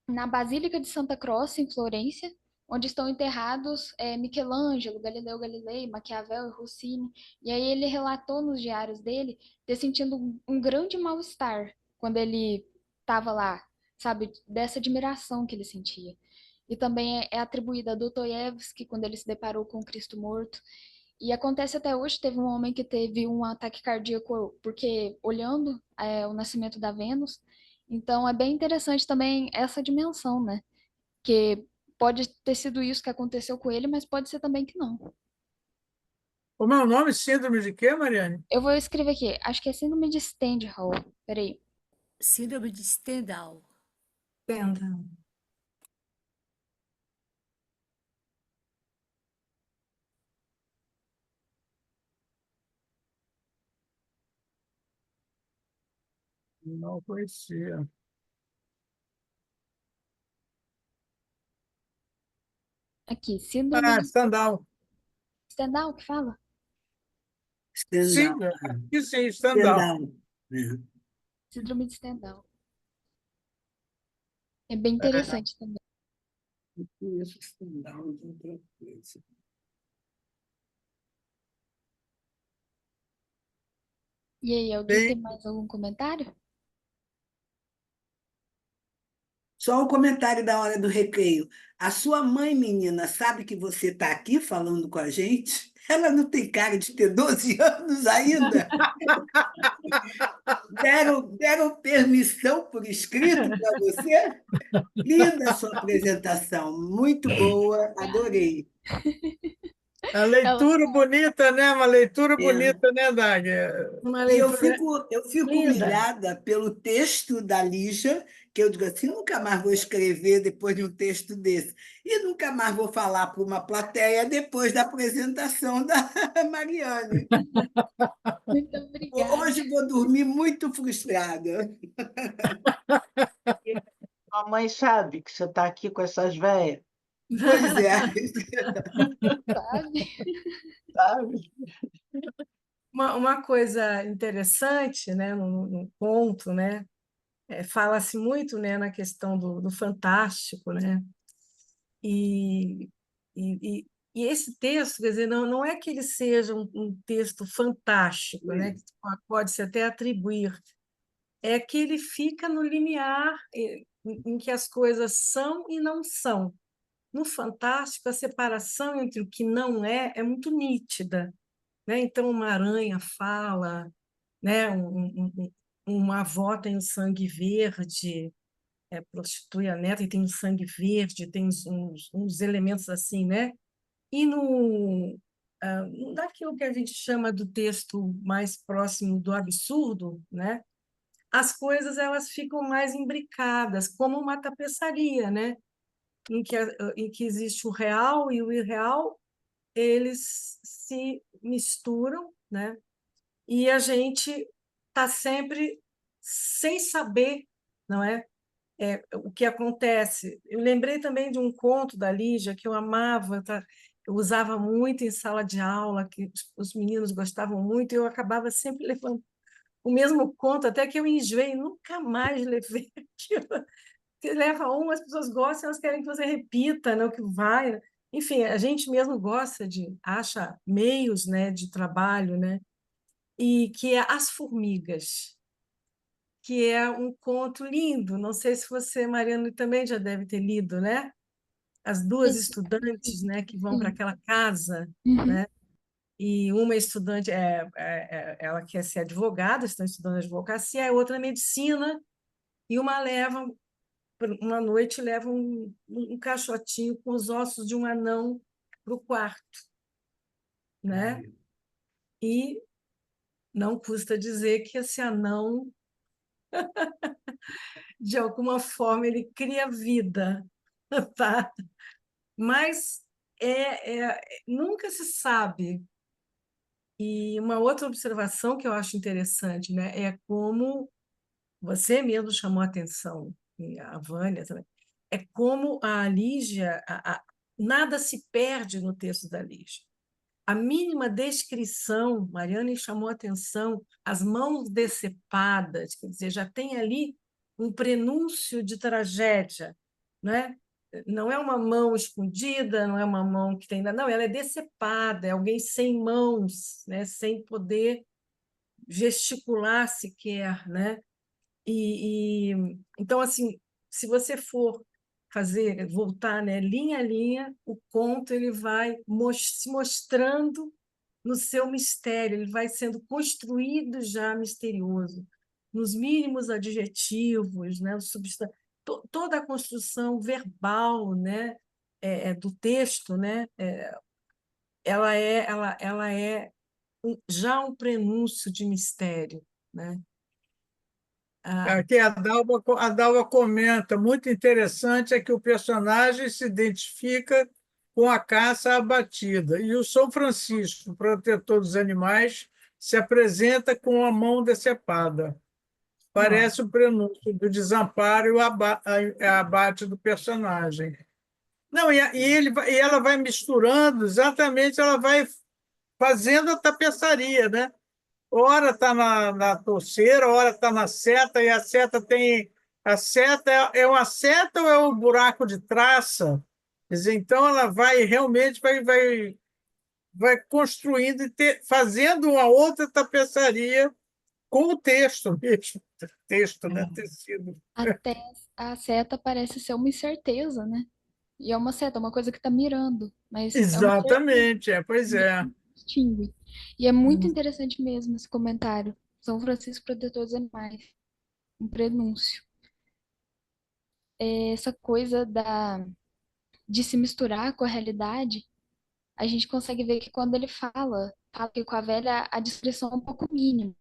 na Basílica de Santa Croce, em Florença, onde estão enterrados Michelangelo, Galileu Galilei, Maquiavel e Rossini. E aí ele relatou nos diários dele ter sentido um grande mal-estar quando ele estava lá, sabe, dessa admiração que ele sentia. E também é atribuída a Dostoiévski, quando ele se deparou com o Cristo morto. E acontece até hoje, teve um homem que teve um ataque cardíaco porque olhando o nascimento da Vênus. Então é bem interessante também essa dimensão, né? Que pode ter sido isso que aconteceu com ele, mas pode ser também que não. Como é o nome? Síndrome de quê, Mariane? Eu vou escrever aqui, acho que é síndrome de Stendhal. Peraí. Síndrome de Stendhal. Stendhal. Não conhecia. Aqui, síndrome de Stendhal. Stendhal, que fala? Sim, Stendhal. sim, Stendhal. Stendhal. É. Síndrome de Stendhal. É bem interessante também. Eu conheço Stendhal de outra coisa. E aí, alguém tem mais algum comentário? Só um comentário da hora do recreio. A sua mãe, menina, sabe que você está aqui falando com a gente? Ela não tem cara de ter 12 anos ainda. Deram permissão por escrito para você? Linda a sua apresentação, muito boa, adorei. A Ela leitura bonita, né? Uma leitura É. bonita, né, Dália? Uma E eu leitura fico linda. humilhada pelo texto da Lígia, que eu digo assim, nunca mais vou escrever depois de um texto desse. E nunca mais vou falar para uma plateia depois da apresentação da Mariane. Muito obrigada. Hoje vou dormir muito frustrada. Sua mãe sabe que você está aqui com essas velhas, Pois é. Sabe? sabe? Uma coisa interessante, né, no conto, né, fala-se muito, né, na questão do fantástico, né, e, e, e e esse texto, quer dizer, não é que ele seja um texto fantástico, né, que pode-se até atribuir, é que ele fica no limiar em que as coisas são e não são. No fantástico, a separação entre o que não é muito nítida, né? Então, uma aranha fala, né? Uma avó tem o sangue verde, prostitui a neta e tem o sangue verde, tem uns elementos assim, né? E daquilo que a gente chama do texto mais próximo do absurdo, né? As coisas elas ficam mais imbricadas, como uma tapeçaria, né? em que existe o real e o irreal, eles se misturam, né? E a gente está sempre sem saber, não é? O que acontece. Eu lembrei também de um conto da Lígia que eu amava, tá? Eu usava muito em sala de aula, que os meninos gostavam muito, e eu acabava sempre levando o mesmo conto, até que eu enjoei, nunca mais levei aquilo. Você leva um, as pessoas gostam, elas querem que você repita, né, o que vai. Enfim, a gente mesmo gosta acha meios, né, de trabalho, né, e que é As Formigas, que é um conto lindo. Não sei se você, Mariana, também já deve ter lido, né? As duas Esse, estudantes, né, que vão para sim. aquela casa, Uhum. né? E uma estudante, ela quer ser advogada, estão estudando advocacia, a outra medicina, e uma noite leva um caixotinho com os ossos de um anão para o quarto, né? E não custa dizer que esse anão, de alguma forma, ele cria vida, tá? Mas nunca se sabe. E uma outra observação que eu acho interessante, né, é como você mesmo chamou a atenção, e a Vânia também, é como a Lígia, nada se perde no texto da Lígia. A mínima descrição, Mariana chamou a atenção, as mãos decepadas, quer dizer, já tem ali um prenúncio de tragédia, né? Não é uma mão escondida, não é uma mão que tem... Não, ela é decepada, é alguém sem mãos, né? Sem poder gesticular sequer, né? Então, assim, se você for voltar, né, linha a linha, o conto ele vai se mostrando no seu mistério, ele vai sendo construído já misterioso, nos mínimos adjetivos, né, toda a construção verbal, né, do texto, né, ela é já um prenúncio de mistério, né? Aqui a Dalva comenta, muito interessante é que o personagem se identifica com a caça abatida, e o São Francisco, protetor dos animais, se apresenta com a mão decepada. Parece o prenúncio do desamparo e o abate do personagem. Não, e ela vai misturando, exatamente, ela vai fazendo a tapeçaria, né? Ora está na torceira, ora está na seta, e a seta tem. A seta é uma seta ou é um buraco de traça? Quer dizer, então ela vai realmente vai construindo e fazendo uma outra tapeçaria com o texto mesmo. Texto, né? Tecido. Até a seta parece ser uma incerteza, né? E é uma seta, uma coisa que está mirando, mas é uma certeza, Exatamente, pois ninguém é. distingue. E é muito interessante mesmo esse comentário. São Francisco Protetor dos Animais, um prenúncio. Essa coisa de se misturar com a realidade, a gente consegue ver que quando ele fala que com a velha a descrição é um pouco mínima.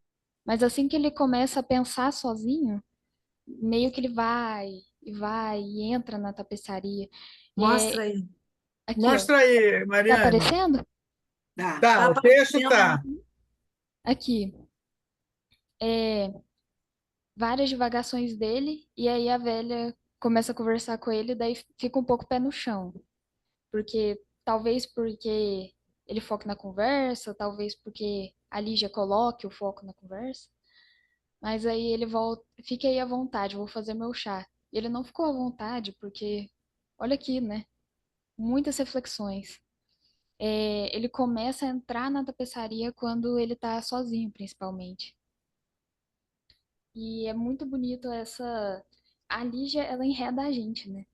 Mas assim que ele começa a pensar sozinho, meio que ele vai e entra na tapeçaria. E Mostra aí. aqui, ó. Mostra aí, Tá Mariane. aparecendo? Tá. Tá, Tá o texto aparecendo. está. Aqui. É, várias divagações dele, e aí a velha começa a conversar com ele, daí fica um pouco pé no chão. Talvez porque ele foca na conversa, talvez porque a Lígia coloque o foco na conversa. Mas aí ele volta, fique aí à vontade, vou fazer meu chá. E ele não ficou à vontade, porque, olha aqui, né? Muitas reflexões. Ele começa a entrar na tapeçaria quando ele tá sozinho, principalmente. E é muito bonito essa. A Lígia, ela enreda a gente, né?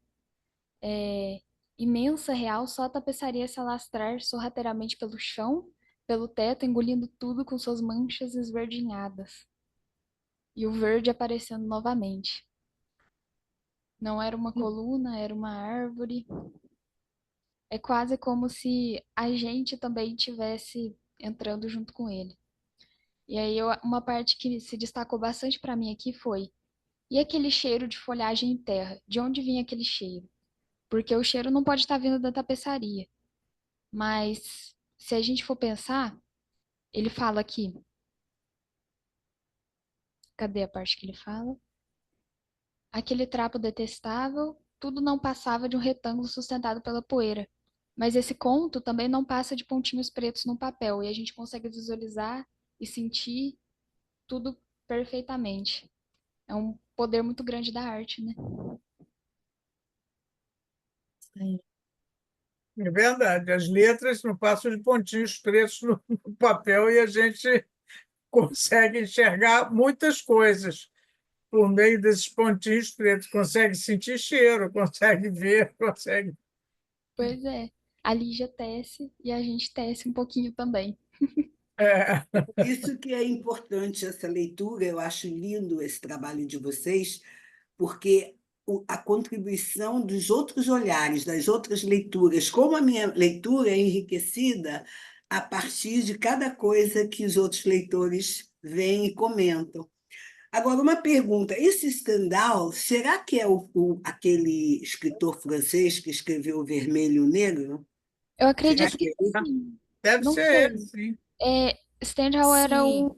Imensa, real, só a tapeçaria se alastrar sorrateiramente pelo chão, pelo teto, engolindo tudo com suas manchas esverdinhadas. E o verde aparecendo novamente. Não era uma coluna, era uma árvore. É quase como se a gente também tivesse entrando junto com ele. E aí uma parte que se destacou bastante para mim aqui foi: e aquele cheiro de folhagem em terra? De onde vinha aquele cheiro? porque o cheiro não pode estar vindo da tapeçaria. Mas se a gente for pensar, ele fala aqui, cadê a parte que ele fala? Aquele trapo detestável, tudo não passava de um retângulo sustentado pela poeira. Mas esse conto também não passa de pontinhos pretos no papel, e a gente consegue visualizar e sentir tudo perfeitamente. É um poder muito grande da arte, né? Sim. É verdade, as letras não passam de pontinhos pretos no papel e a gente consegue enxergar muitas coisas por meio desses pontinhos pretos, consegue sentir cheiro, consegue ver, consegue. Pois é. A Lígia tece e a gente tece um pouquinho também. É, Isso que é importante essa leitura, eu acho lindo esse trabalho de vocês, porque a contribuição dos outros olhares, das outras leituras, como a minha leitura é enriquecida a partir de cada coisa que os outros leitores veem e comentam. Agora, uma pergunta: esse Stendhal, será que é aquele escritor francês que escreveu O Vermelho e o Negro? Eu Será acredito que que é ele? sim. deve Não ser ele, sei. sim. Stendhal era Sim.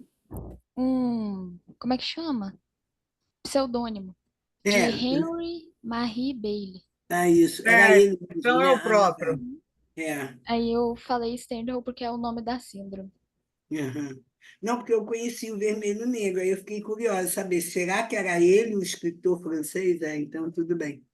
como é que chama? Pseudônimo de É, Henry Marie Bailey. isso, era É, ele mesmo, então né? é o Ah, tá. próprio. É. Aí eu falei Stendhal porque é o nome da síndrome. Aham. Não, porque eu conheci o Vermelho e o Negro, aí eu fiquei curiosa de saber, será que era ele o escritor francês? Então tudo bem.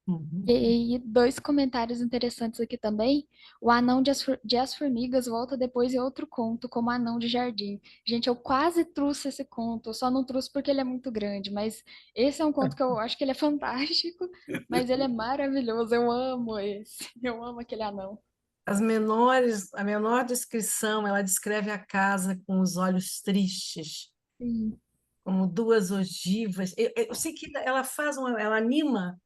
Uhum. E aí, dois comentários interessantes aqui também. O anão de As Formigas volta depois em outro conto, como Anão de Jardim. Gente, eu quase trouxe esse conto, eu só não trouxe porque ele é muito grande, mas esse é um conto que eu acho que ele é fantástico, mas ele é maravilhoso. Eu amo esse. Eu amo aquele anão. A menor descrição, ela descreve a casa com os olhos tristes, Sim. como duas ogivas. Eu sei que ela anima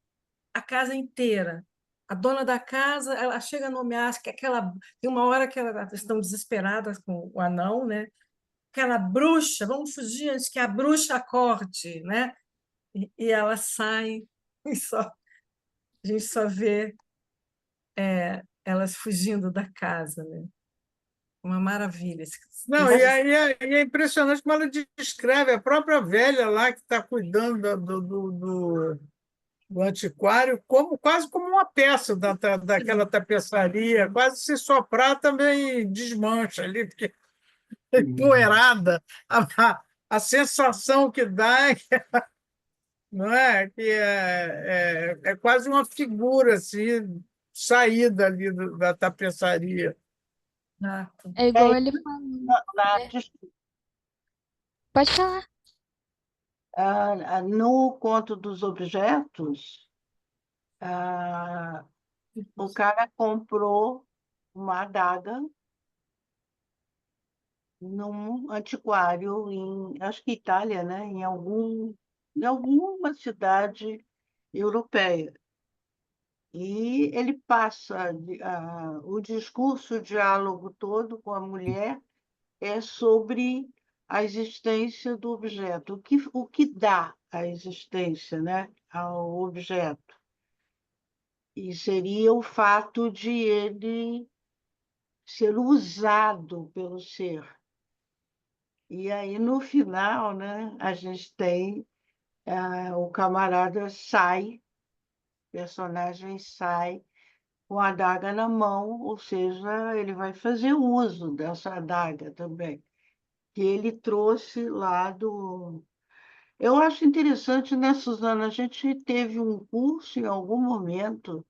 a casa inteira. A dona da casa, ela chega a nomear, acho que tem uma hora que elas estão desesperadas com o anão, né? Aquela bruxa, vamos fugir antes que a bruxa acorde, né? E ela sai e a gente só vê elas fugindo da casa, né? Uma maravilha. Não, e é impressionante como ela descreve a própria velha lá que está cuidando do antiquário como quase como uma peça daquela tapeçaria, quase se soprar também desmancha ali, porque é empoeirada. A sensação que dá é não é que é quase uma figura assim saída ali da tapeçaria. Exato. É É, igual ele falando. É, desculpa, pode falar. no Conto dos Objetos, ah, o cara comprou uma adaga num antiquário acho que Itália, né? Em alguma cidade europeia. E ele passa o discurso, o diálogo todo com a mulher é sobre a existência do objeto, o que dá a existência, né, ao objeto. E seria o fato de ele ser usado pelo ser. E aí, no final, né, a gente tem o camarada sai, o personagem sai com a adaga na mão, ou seja, ele vai fazer uso dessa adaga também, que ele trouxe lá do. Eu acho interessante, né, Suzana? A gente teve um curso em algum momento,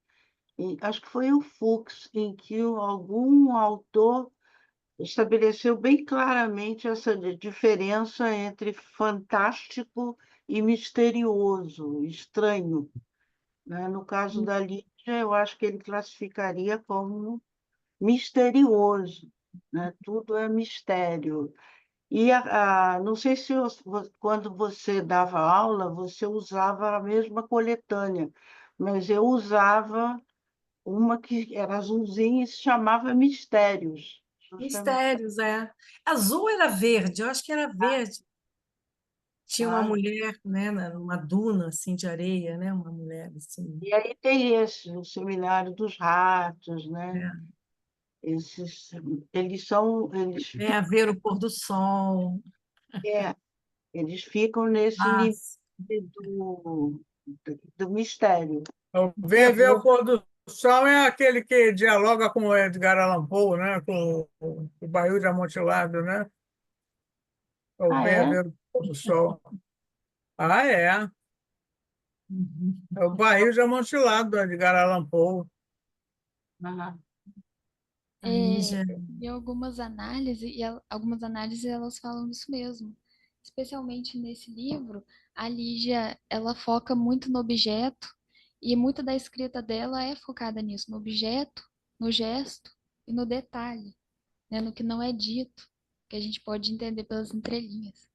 acho que foi o Fux, em que algum autor estabeleceu bem claramente essa diferença entre fantástico e misterioso, estranho, né? No caso da Lídia, eu acho que ele classificaria como misterioso, né? Tudo é mistério. E não sei se quando você dava aula, você usava a mesma coletânea, mas eu usava uma que era azulzinha e se chamava Mistérios, justamente. Mistérios, é. Azul era verde, eu acho que era verde. Tinha uma Ah, mulher, né, numa duna assim de areia, né, uma mulher assim. e aí tem esse, o Seminário dos Ratos, né? É. Esses, eles são, eles, É a ver o pôr do sol. é, eles ficam nesse Ah, limite do mistério. O o Ver o terror. Pôr do Sol é aquele que dialoga com o Edgar Allan Poe, né? Com o Baú de Amontillado, né? O Ah, Venha é? Ver o Pôr do Sol. Ah, é. Uhum. É o Baú de Amontillado do Edgar Allan Poe. Ah, A É, Lígia. e algumas análises elas falam isso mesmo. Especialmente nesse livro, a Lígia, ela foca muito no objeto e muita da escrita dela é focada nisso, no objeto, no gesto e no detalhe, né, no que não é dito, que a gente pode entender pelas entrelinhas.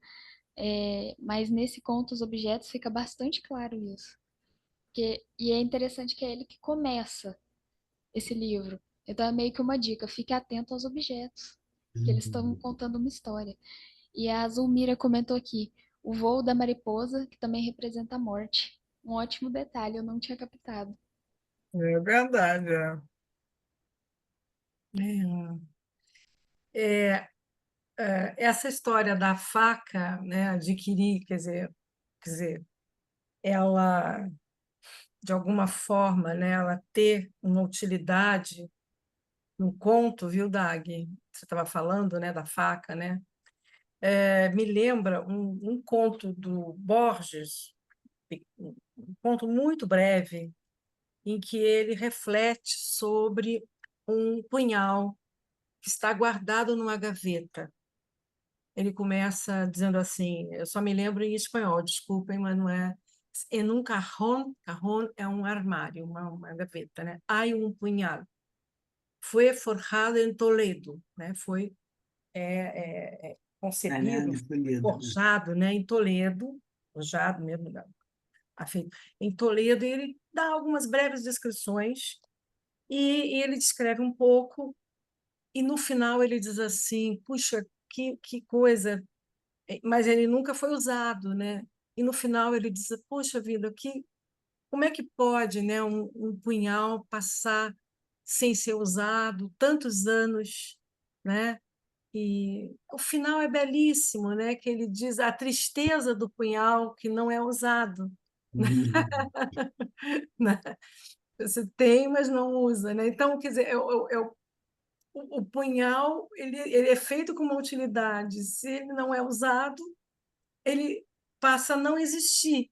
Mas nesse conto, os objetos, fica bastante claro isso. E é interessante que é ele que começa esse livro. Então é meio que uma dica, fique atento aos objetos, que eles estão contando uma história. E a Zulmira comentou aqui, o voo da mariposa, que também representa a morte. Um ótimo detalhe, eu não tinha captado. É verdade. É. É, essa história da faca, né, adquirir, quer dizer, ela de alguma forma, né, ela ter uma utilidade no conto, viu, Dag? Você estava falando, né, da faca, né? Me lembra um conto do Borges, um conto muito breve, em que ele reflete sobre um punhal que está guardado numa gaveta. Ele começa dizendo assim, eu só me lembro em espanhol, desculpem, mas não é. En un cajón, cajón é um armário, uma gaveta, né? Há um punhal. Foi forjado em Toledo, né? Foi concebido, Caralho, polido. forjado, né? Em Toledo, forjado mesmo, feito em Toledo. E ele dá algumas breves descrições e ele descreve um pouco. E no final ele diz assim, puxa, que coisa, mas ele nunca foi usado, né? E no final ele diz, poxa vida, como é que pode, né, um punhal passar sem ser usado tantos anos, né? E o final é belíssimo, né? Que ele diz a tristeza do punhal que não é usado, né? Você tem, mas não usa, né? Então, quer dizer, o punhal ele é feito com uma utilidade. Se ele não é usado, ele passa a não existir,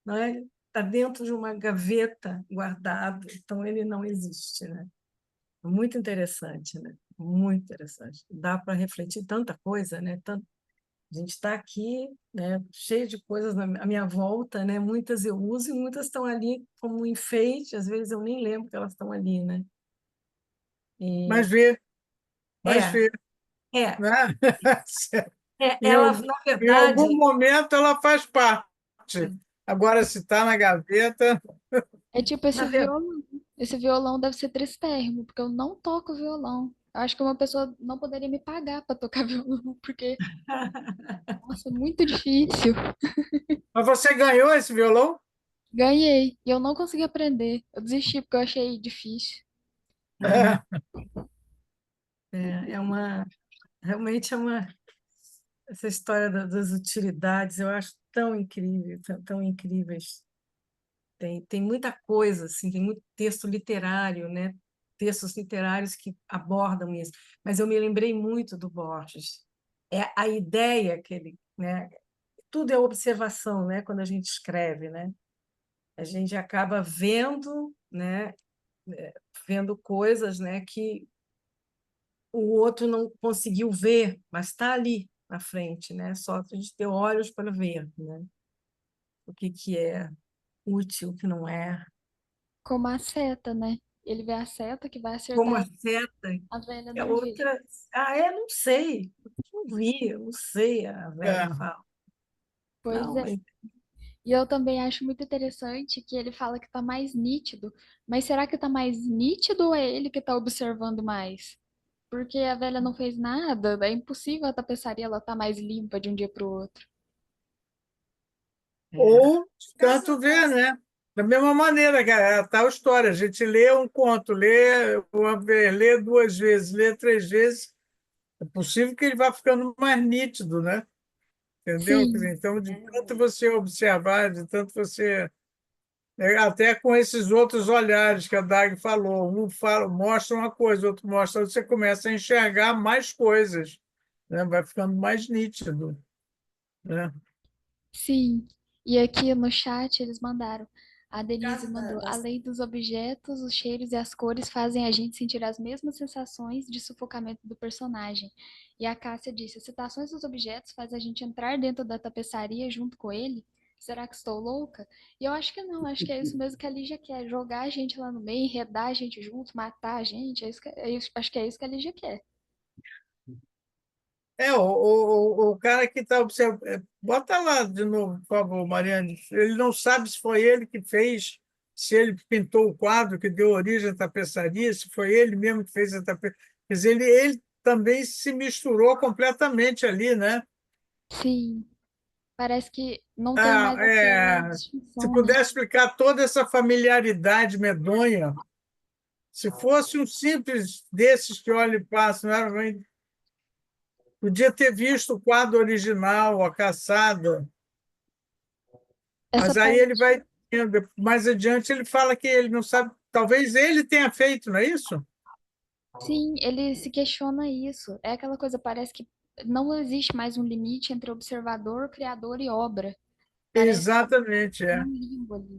não é? Está dentro de uma gaveta guardado, então ele não existe, né? Muito interessante, né? Muito interessante. Dá para refletir tanta coisa, né? A gente está aqui, né? Cheio de coisas à minha volta, né? Muitas eu uso e muitas estão ali como um enfeite. Às vezes eu nem lembro que elas estão ali, né? Mas E vê, mas é, vê, é, né? Em ela algum, na em algum verdade. momento ela faz parte. Agora, se está na gaveta, É tipo Na esse verdade, violão. Esse violão deve ser tristérrimo, porque eu não toco violão. Eu acho que uma pessoa não poderia me pagar para tocar violão, porque, nossa, é muito difícil. mas você ganhou esse violão? Ganhei, e eu não consegui aprender. Eu desisti porque eu achei difícil. É. é uma realmente é uma essa história das utilidades, eu acho tão incrível, tão incríveis. Tem muita coisa, assim, tem muito texto literário, né? Textos literários que abordam isso. Mas eu me lembrei muito do Borges. É a ideia que ele, né? Tudo é observação, né? Quando a gente escreve, né? A gente acaba vendo, né? Vendo coisas, né? Que o outro não conseguiu ver, mas está ali na frente, né? Só a gente ter olhos para ver, né? O que é útil, o que não é. Como a seta, né? Ele vê a seta que vai Como a acertar, seta, a velha é não vê. outra. Não sei, não vi, eu não sei, a velha É. fala. Pois Não, é. mas E eu também acho muito interessante que ele fala que tá mais nítido. Mas será que tá mais nítido ou é ele que tá observando mais? Porque a velha não fez nada, é impossível a tapeçaria ela tá mais limpa de um dia pro outro. Ou tanto ver, né? Da mesma maneira, que é a tal história, a gente lê um conto, lê uma vez, lê duas vezes, lê três vezes, é possível que ele vá ficando mais nítido, né? Entendeu? Quer Sim, dizer, então, de tanto você observar, de tanto você. Até com esses outros olhares que a Dag falou, um fala, mostra uma coisa, outro mostra, outra, você começa a enxergar mais coisas, né? Vai ficando mais nítido, né? sim. E aqui no chat eles mandaram. A Denise mandou: além dos objetos, os cheiros e as cores fazem a gente sentir as mesmas sensações de sufocamento do personagem. E a Cássia disse: as citações dos objetos faz a gente entrar dentro da tapeçaria junto com ele? Será que estou louca? E eu acho que não, acho que é isso mesmo que a Lígia quer: jogar a gente lá no meio, enredar a gente junto, matar a gente. Acho que é isso que a Lígia quer. O cara que está observando. Bota lá de novo, por favor, Mariane. Ele não sabe se foi ele que fez, se ele pintou o quadro que deu origem à tapeçaria, se foi ele mesmo que fez a tapeçaria. Quer dizer, ele também se misturou completamente ali, né? Sim, parece que não tem Ah, mais aquela se distinção, né? puder explicar toda essa familiaridade medonha, se fosse um simples desses que olha e passa, não era, podia ter visto o quadro original, a caçada. Essa Mas aí ele parte. vai, mais adiante, ele fala que ele não sabe, talvez ele tenha feito, não é isso? Sim, ele se questiona isso. É aquela coisa, parece que não existe mais um limite entre observador, criador e obra. Parece que Exatamente, tem é. um limbo ali.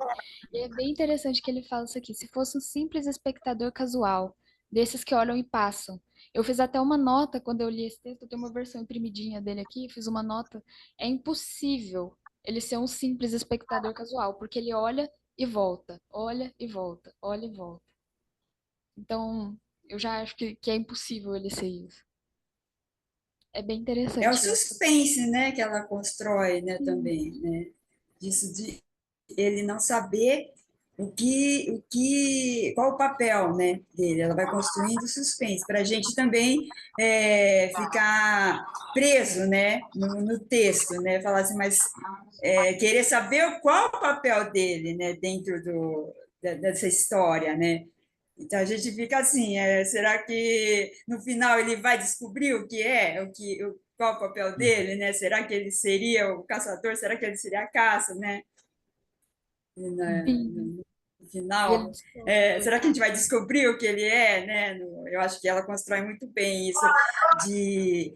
E é bem interessante que ele fala isso aqui. Se fosse um simples espectador casual, desses que olham e passam. Eu fiz até uma nota quando eu li esse texto, eu tenho uma versão imprimidinha dele aqui, fiz uma nota. É impossível ele ser um simples espectador casual, porque ele olha e volta, olha e volta, olha e volta. Então, eu já acho que é impossível ele ser isso. É bem É o interessante essa. suspense, né, que ela constrói, né, Sim, também, né? Disso de ele não saber qual o papel, né, dele. Ela vai construindo suspense para a gente também ficar preso, né, no texto, né, falar assim, mas querer saber qual o papel dele, né, dentro dessa história, né? Então a gente fica assim, será que no final ele vai descobrir o que é, qual o papel dele, né? Será que ele seria o caçador? Será que ele seria a caça, né? sim. No E ele final, descobre, será que a gente coitado. vai descobrir o que ele é, né? Eu acho que ela constrói muito bem isso de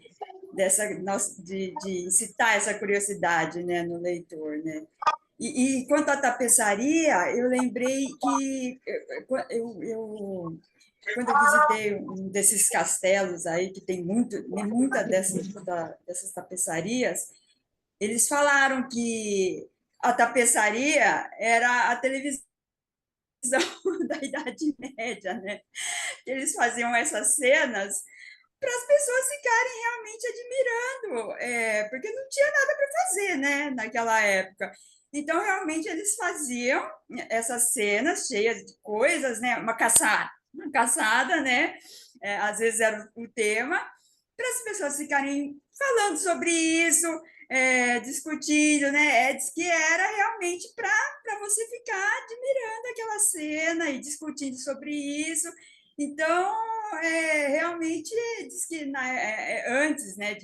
de incitar essa curiosidade, né, no leitor, né? E quanto à tapeçaria, eu lembrei que quando eu visitei um desses castelos aí, que tem muita dessas tapeçarias, eles falaram que a tapeçaria era a televisão da Idade Média, né? Eles faziam essas cenas para as pessoas ficarem realmente admirando, porque não tinha nada para fazer, né, naquela época. Então, realmente, eles faziam essas cenas cheias de coisas, né, uma caçada, né, às vezes era o tema, para as pessoas ficarem falando sobre isso, discutindo, né, diz que era realmente para você ficar admirando aquela cena e discutindo sobre isso. Então, realmente diz que antes, né,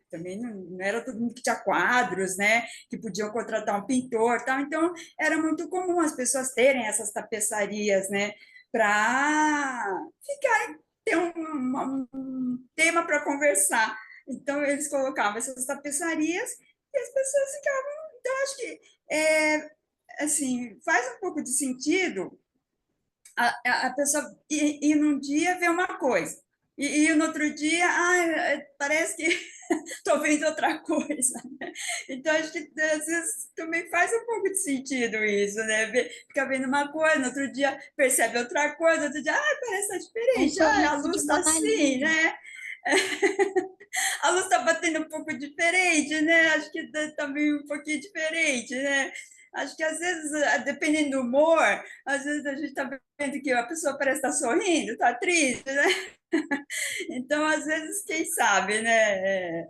também não era todo mundo que tinha quadros, né, que podiam contratar um pintor, tal. Então era muito comum as pessoas terem essas tapeçarias, né, para ficarem ter um tema para conversar. Então eles colocavam essas tapeçarias e as pessoas ficavam. Então acho que assim faz um pouco de sentido a pessoa ir num dia ver uma coisa, e no outro dia, parece que estou vendo outra coisa. Né? Então, acho que às vezes também faz um pouco de sentido isso, né? Fica vendo uma coisa, no outro dia percebe outra coisa, no outro dia, parece estar É um diferente, a sorriso de luz está Mona assim, Lisa. né? A luz está batendo um pouco diferente, né? Acho que também um pouquinho diferente, né? Acho que às vezes, dependendo do humor, às vezes a gente está vendo que a pessoa parece estar sorrindo, está triste, né? Então, às vezes, quem sabe, né?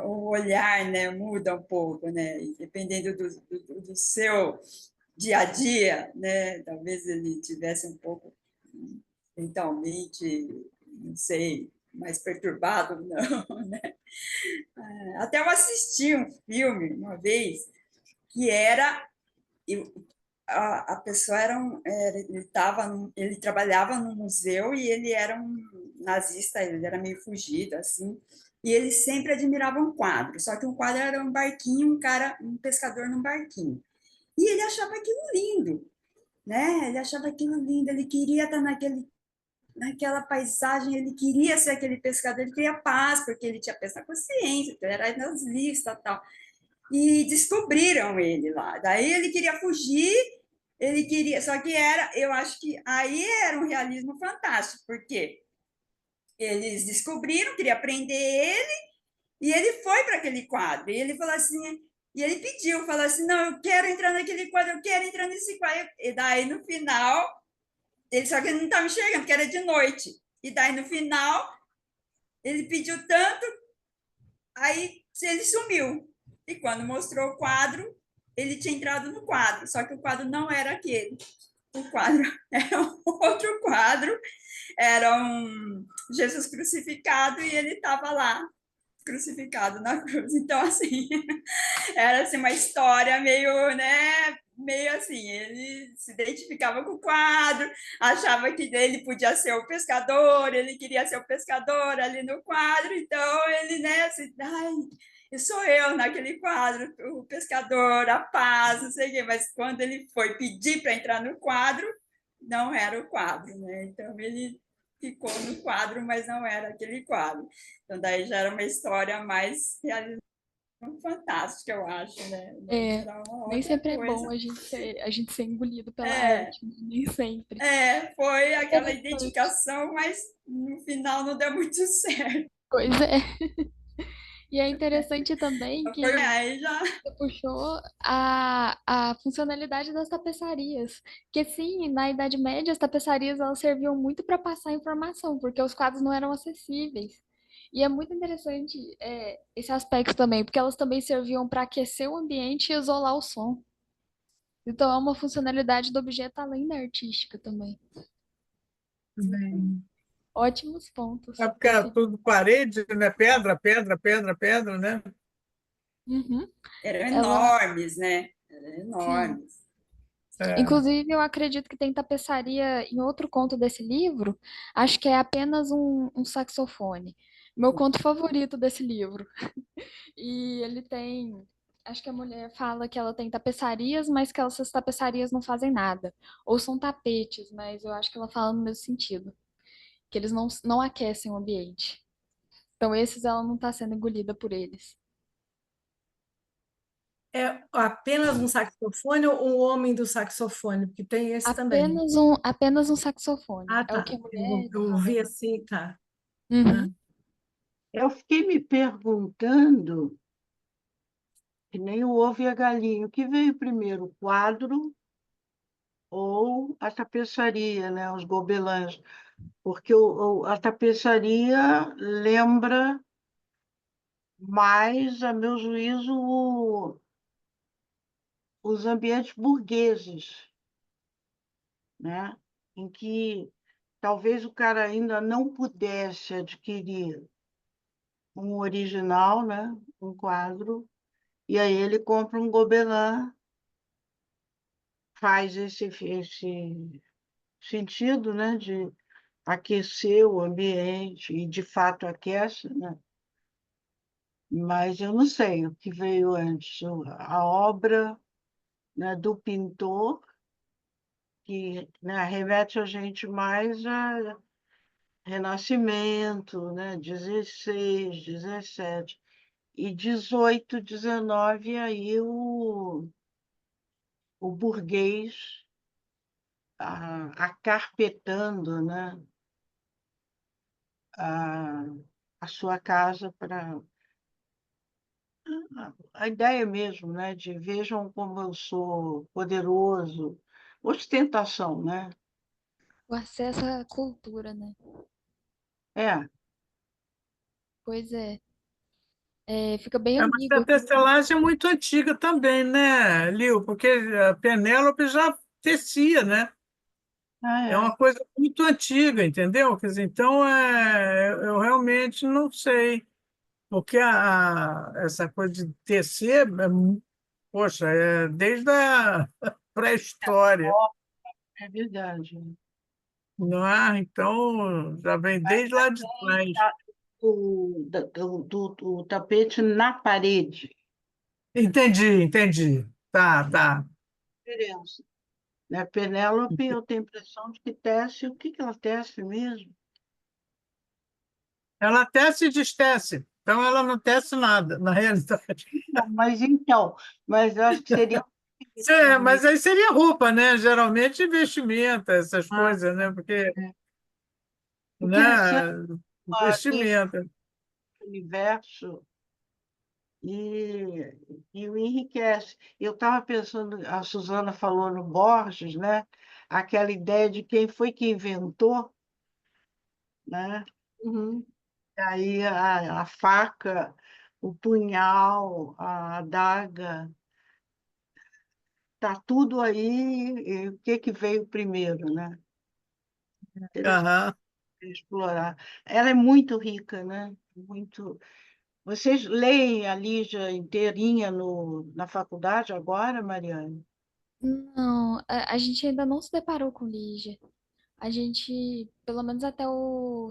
o olhar, né, muda um pouco, né? E dependendo do seu dia a dia, né? Talvez ele tivesse um pouco mentalmente, não sei, mais perturbado, não, né? Até eu assisti um filme uma vez que era a pessoa ele trabalhava no museu e ele era um nazista, ele era meio fugido assim, e ele sempre admirava um quadro, só que um quadro era um barquinho, um pescador num barquinho, e ele achava aquilo lindo, né? Ele achava aquilo lindo, ele queria estar naquela paisagem, ele queria ser aquele pescador, ele queria paz, porque ele tinha paz na consciência, ele era nazista e tal. E descobriram ele lá. Daí ele queria fugir, ele queria, só que eu acho que aí era um realismo fantástico, porque eles descobriram, queria prender ele, e ele foi para aquele quadro. E ele falou assim, e ele pediu, falou assim, não, eu quero entrar naquele quadro, eu quero entrar nesse quadro. E daí no final, ele só que ele não estava enxergando, porque era de noite. E daí no final, ele pediu tanto, aí ele sumiu. E quando mostrou o quadro, ele tinha entrado no quadro, só que o quadro não era aquele. O quadro era um outro quadro, era um Jesus crucificado e ele estava lá, crucificado na cruz. Então, assim, era assim, uma história meio, né? Meio assim, ele se identificava com o quadro, achava que ele podia ser o pescador, ele queria ser o pescador ali no quadro, então ele, né, assim, ai, sou eu naquele quadro, o pescador, a paz, não sei o quê, mas quando ele foi pedir para entrar no quadro, não era o quadro, né? Então ele ficou no quadro, mas não era aquele quadro. Então daí já era uma história mais fantástica, eu acho, né? Era uma Nem outra sempre é bom coisa. a gente ser engolido pela É, arte, né? Nem sempre. foi aquela Interessante. identificação, mas no final não deu muito certo. Pois é. E é interessante também Foi, que aí já você puxou a funcionalidade das tapeçarias. Que sim, na Idade Média as tapeçarias elas serviam muito para passar informação, porque os quadros não eram acessíveis. E é muito interessante esse aspecto também, porque elas também serviam para aquecer o ambiente e isolar o som. Então é uma funcionalidade do objeto além da artística também. Bem, Ótimos pontos. é porque era tudo parede, né? Pedra, pedra, pedra, pedra, né? Uhum. eram Ela, enormes, né? Eram sim. enormes. É. Inclusive, eu acredito que tem tapeçaria em outro conto desse livro. Acho que é apenas um saxofone. Meu conto favorito desse livro. E ele tem. Acho que a mulher fala que ela tem tapeçarias, mas que essas tapeçarias não fazem nada. Ou são tapetes, mas eu acho que ela fala no mesmo sentido. Que eles não aquecem o ambiente. Então, esses ela não está sendo engolida por eles. É apenas um saxofone ou o homem do saxofone? Porque tem esse também. Apenas um saxofone. Ah, É o tá. que a Eu, mulher eu fala. ouvi assim, tá. Ah, Uhum. Eu fiquei me perguntando, que nem o ovo e a galinha, o que veio primeiro, o quadro ou a tapeçaria, né, os gobelins? Porque a tapeçaria lembra mais, a meu juízo, os ambientes burgueses, né? Em que talvez o cara ainda não pudesse adquirir um original, né? Um quadro, e aí ele compra um gobelin, faz esse sentido, né? De aquecer o ambiente, e de fato aquece, né? Mas eu não sei o que veio antes, a obra, né, do pintor, que, né, remete a gente mais a Renascimento, né, 16, 17 e 18, 19, aí o burguês acarpetando, né, a, a sua casa para a ideia mesmo, né, de vejam como eu sou poderoso, ostentação, né? O acesso à cultura, né? É, Pois é. Fica bem Mas a ambíguo. tecelagem é muito antiga também, né, Lil? Porque a Penélope já tecia, né? Ah, É é. uma coisa muito antiga, entendeu? Quer dizer, então, eu realmente não sei. Porque essa coisa de tecer, poxa, é desde a pré-história, Ó, é verdade. não é? Então, já vem Mas desde lá de trás. o tapete na parede. Entendi, entendi. Tá, tá. Diferença. Né? Penélope, eu tenho a impressão de que tece. O que que ela tece mesmo? Ela tece e destece. Então, ela não tece nada, na realidade. Não, mas eu acho que seria também. Mas aí seria roupa, né? Geralmente vestimenta, essas Ah, coisas, né? Porque, é. Interessante, né? isso, Vestimenta. universo e o enriquece. Eu estava pensando, a Suzana falou no Borges, né? Aquela ideia de quem foi que inventou, né? Uhum. Aí a faca, o punhal, a adaga, tá tudo aí. E o que que veio primeiro, né? Interessante Aham. explorar. Ela é muito rica, né? Muito. Vocês leem a Lígia inteirinha na faculdade agora, Mariane? Não, a gente ainda não se deparou com Lígia. A gente, pelo menos até o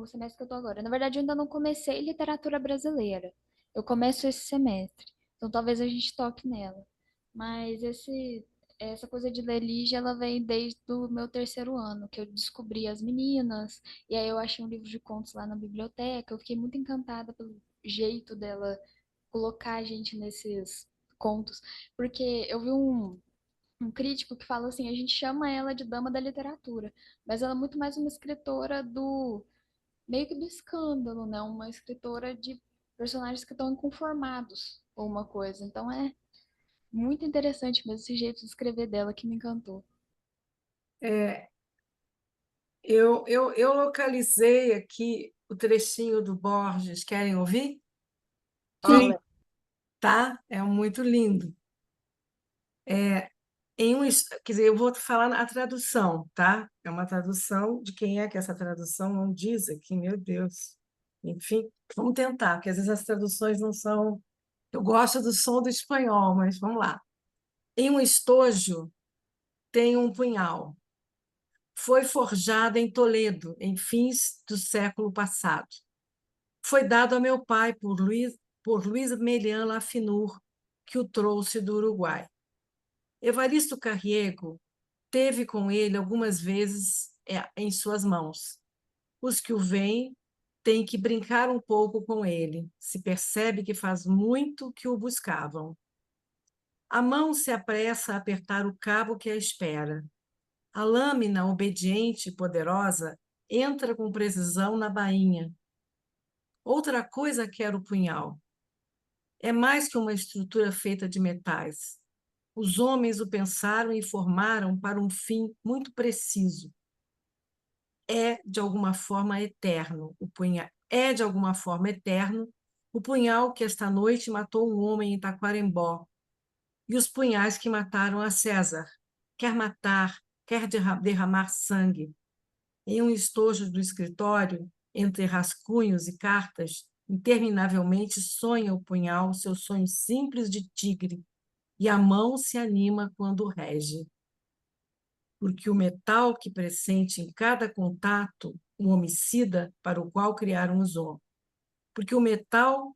semestre que eu tô agora. Na verdade, eu ainda não comecei literatura brasileira. Eu começo esse semestre. Então talvez a gente toque nela. Mas essa coisa de ler Lígia, ela vem desde o meu terceiro ano, que eu descobri As Meninas, e aí eu achei um livro de contos lá na biblioteca. Eu fiquei muito encantada pelo jeito dela colocar a gente nesses contos. Porque eu vi um crítico que fala assim, a gente chama ela de dama da literatura, mas ela é muito mais uma escritora do meio que do escândalo, né? Uma escritora de personagens que estão inconformados ou uma coisa. Então é muito interessante mesmo esse jeito de escrever dela que me encantou. É, eu localizei aqui o trechinho do Borges. Querem ouvir? Sim. Fala. Tá? É muito lindo. Quer dizer, eu vou falar a tradução, tá? É uma tradução de quem é que essa tradução não diz aqui, meu Deus. Enfim, vamos tentar, porque às vezes as traduções não são. Eu gosto do som do espanhol, mas vamos lá. Em um estojo tem um punhal. Foi forjada em Toledo, em fins do século passado. Foi dado a meu pai por Luiz Melian Lafinur, que o trouxe do Uruguai. Evaristo Carriego teve com ele algumas vezes em suas mãos. Os que o veem têm que brincar um pouco com ele. Se percebe que faz muito que o buscavam. A mão se apressa a apertar o cabo que a espera. A lâmina, obediente e poderosa, entra com precisão na bainha. Outra coisa quer o punhal. É mais que uma estrutura feita de metais. Os homens o pensaram e formaram para um fim muito preciso. É, de alguma forma, eterno. É, de alguma forma, eterno o punhal que esta noite matou um homem em Taquarembó e os punhais que mataram a César. Quer matar, quer derramar sangue. Em um estojo do escritório, entre rascunhos e cartas, interminavelmente sonha o punhal, seu sonho simples de tigre, e a mão se anima quando rege. Porque o metal que pressente em cada contato um homicida para o qual criaram os homens. Porque o metal.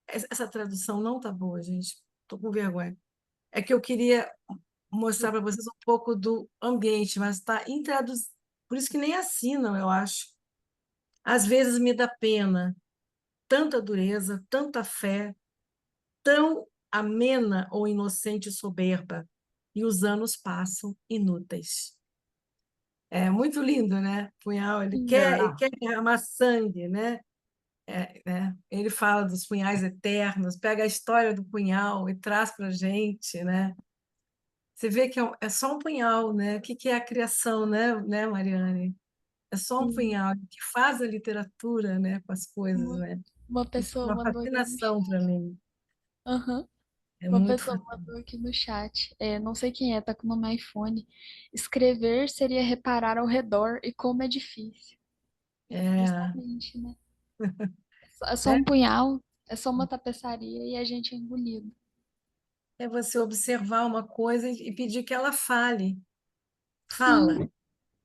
Essa tradução não está boa, gente. Estou com vergonha. É que eu queria mostrar para vocês um pouco do ambiente, mas está intraduzido. Por isso que nem assinam, eu acho. Às vezes me dá pena, tanta dureza, tanta fé, tão amena ou inocente soberba, e os anos passam inúteis. É muito lindo, né? Punhal, ele É. quer derramar sangue, né? Né? Ele fala dos punhais eternos, pega a história do punhal e traz para a gente, né? Você vê que é só um punhal, né? O que que é a criação, né, Mariane? É só um Sim, punhal que faz a literatura, né, com as coisas, né? Uma Isso é pessoa uma mandou aqui no fascinação para chat. mim. Aham. É Uma muito pessoa fascinante. mandou aqui no chat. Não sei quem é, tá com o nome iPhone. Escrever seria reparar ao redor e como é difícil. É, Justamente, né? É só né? um punhal, é só uma tapeçaria e a gente é engolido. É você observar uma coisa e pedir que ela fale. Fala, Sim,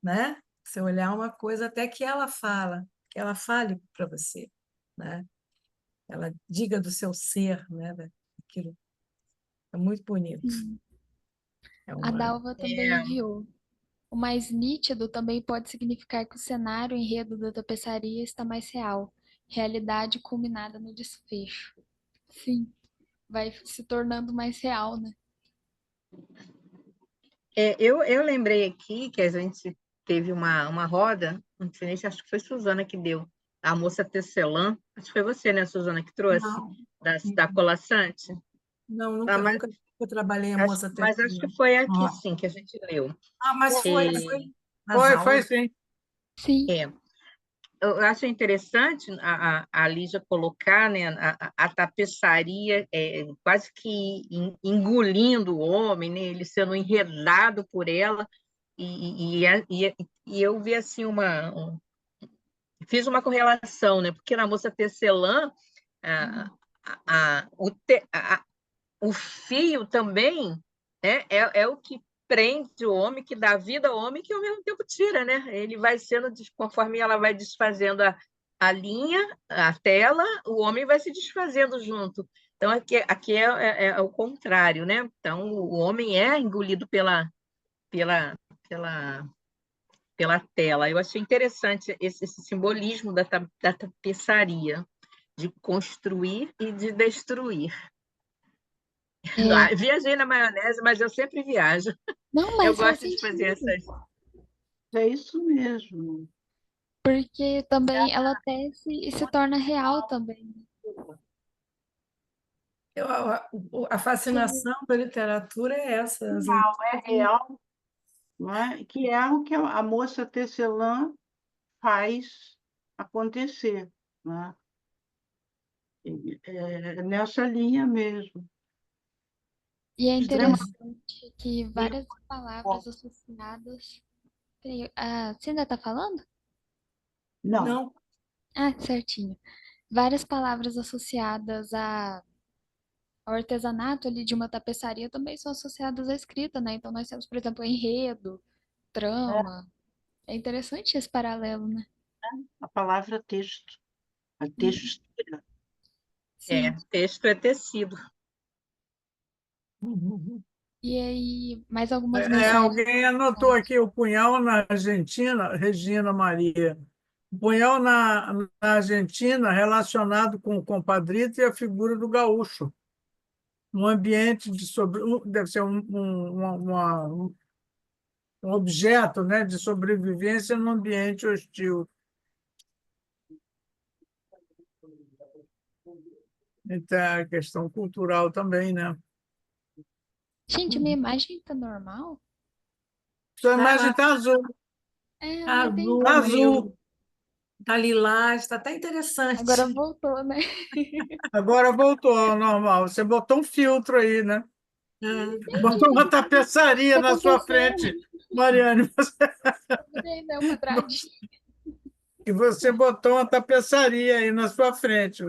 né? Você olhar uma coisa até que ela fala, que ela fale para você, né? Ela diga do seu ser, né? Daquilo. É muito bonito. sim. É A uma. Dalva também É, enviou. O mais nítido também pode significar que o cenário, o enredo da tapeçaria está mais real. Realidade culminada no desfecho. Sim, vai se tornando mais real, né? eu lembrei aqui que a gente teve uma roda, não sei nem se acho que foi Suzana que deu, a moça tecelã, acho que foi você, né, Suzana, que trouxe, Não, da colaçante. não, Ah, nunca trabalhei a moça mas acho que terceira. foi aqui, Ah, sim, que a gente leu. Mas foi E, nas foi aulas. sim. Sim, é, eu acho interessante a Lígia colocar, né, a tapeçaria quase que engolindo o homem, né, ele sendo enredado por ela, e eu vi assim fiz uma correlação, né, porque na moça tecelã a, o fio também é o que prende o homem, que dá vida ao homem, que ao mesmo tempo tira, né? Ele vai sendo, conforme ela vai desfazendo a linha, a tela, o homem vai se desfazendo junto. Então, aqui é o contrário, né? Então, o homem é engolido pela, pela, pela tela. Eu achei interessante esse simbolismo da tapeçaria, de construir e de destruir. é, Viajei na maionese, mas eu sempre viajo. não, Eu mas faz gosto de fazer sentido, É isso mesmo. porque também ela tece e se torna real também. A Sim, fascinação da literatura é essa. Não, é real, não é? Que é o que a moça tecelã faz acontecer, né? É nessa linha mesmo. e é Extremamente. interessante que várias palavras associadas. Você ainda tá falando? Não, Não, Ah, certinho. Várias palavras associadas ao artesanato ali de uma tapeçaria também são associadas à escrita, né? Então nós temos, por exemplo, enredo, trama. É interessante esse paralelo, né? a palavra texto, a Uhum. textura. Sim. texto é tecido. E aí, mais algumas mensagens. Alguém anotou aqui o punhal na Argentina, Regina Maria. O punhal na Argentina relacionado com o compadrito e a figura do gaúcho. Um ambiente deve ser um objeto, né, de sobrevivência num ambiente hostil. Então, é a questão cultural também, né? Gente, minha imagem tá normal? Sua tá imagem lá, está azul. Eu não azul, entendi. Tá azul. meio tá lilás, está até Agora interessante. voltou, né? Agora voltou ao normal. Você botou um filtro aí, né? É. Botou uma O que tapeçaria tá na sua acontecendo? frente, Mariane. Eu virei, né, um quadradinho. E você botou uma tapeçaria aí na sua frente.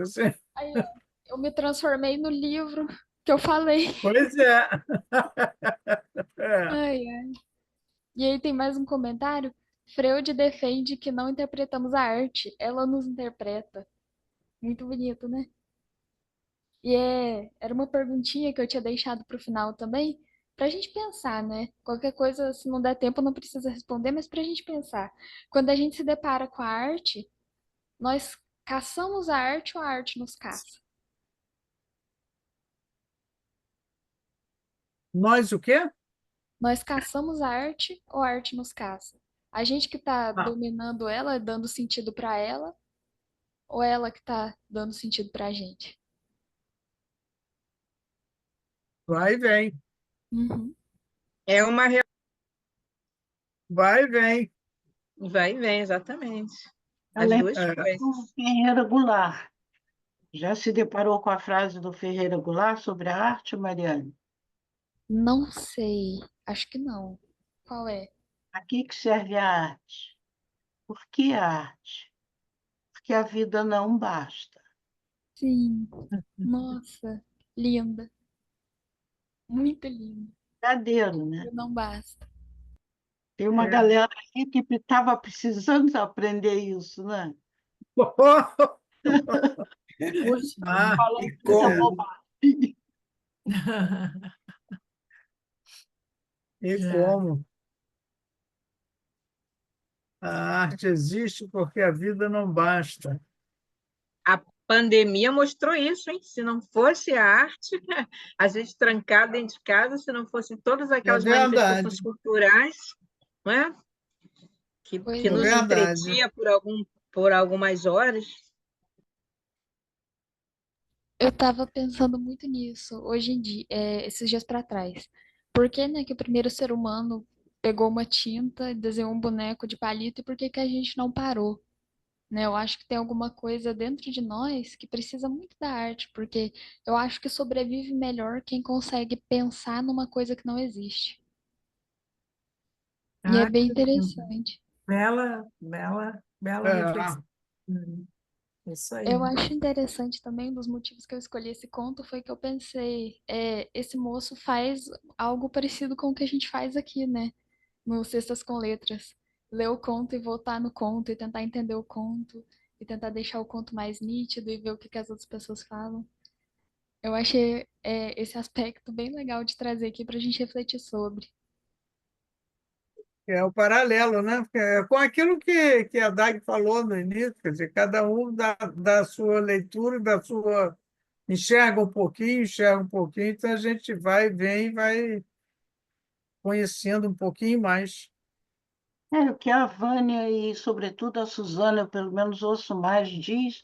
Aí, ó, eu me transformei no livro que eu falei. Pois é. É. Ai, ai. E aí tem mais um comentário. Freud defende que não interpretamos a arte, ela nos interpreta. Muito bonito, né? E era uma perguntinha que eu tinha deixado para o final também, para a gente pensar, né? Qualquer coisa, se não der tempo, não precisa responder, mas para a gente pensar. Quando a gente se depara com a arte, nós caçamos a arte ou a arte nos caça? Nós o quê? Nós caçamos a arte ou a arte nos caça? A gente que está Ah, dominando ela, dando sentido para ela, ou ela que está dando sentido para a gente? vai e vem. Uhum. É uma Vai e vem. vai e vem, exatamente. As Ela é duas É. coisas. irregular. Já se deparou com a frase do Ferreira Goulart sobre a arte, Mariane? Não sei, acho que não. Qual é? A que serve a arte? Por que a arte? Porque a vida não basta. Sim, nossa, linda, muito linda. Verdadeiro, né? Não basta. Tem uma galera aqui que estava precisando aprender isso, né? Puxa, Ah, Falando E muita como? bobagem. e já. como? A arte existe porque a vida não basta. A pandemia mostrou isso, hein? Se não fosse a arte, a gente trancada dentro de casa, se não fossem todas É aquelas manifestações verdade, culturais, não é? Que é Pois nos é. verdade. entretia por algumas horas. Eu tava pensando muito nisso hoje em dia, esses dias pra trás. Por que, né, que o primeiro ser humano pegou uma tinta e desenhou um boneco de palito e por que que a gente não parou? Né? Eu acho que tem alguma coisa dentro de nós que precisa muito da arte, porque eu acho que sobrevive melhor quem consegue pensar numa coisa que não existe. E é Ah, bem que lindo. interessante. Bela É, reflexão. Isso Eu aí. acho interessante também, um dos motivos que eu escolhi esse conto foi que eu pensei, esse moço faz algo parecido com o que a gente faz aqui, né? No Cestas com Letras. Ler o conto e voltar no conto e tentar entender o conto e tentar deixar o conto mais nítido e ver o que que as outras pessoas falam. Eu achei, esse aspecto bem legal de trazer aqui para a gente refletir sobre. é o paralelo, né? Porque é com aquilo que a Dag falou no início, quer dizer, cada um da sua leitura, da sua enxerga um pouquinho, então a gente vai, vem, vai conhecendo um pouquinho mais. É, o que a Vânia e, sobretudo, a Suzana, eu pelo menos ouço mais, diz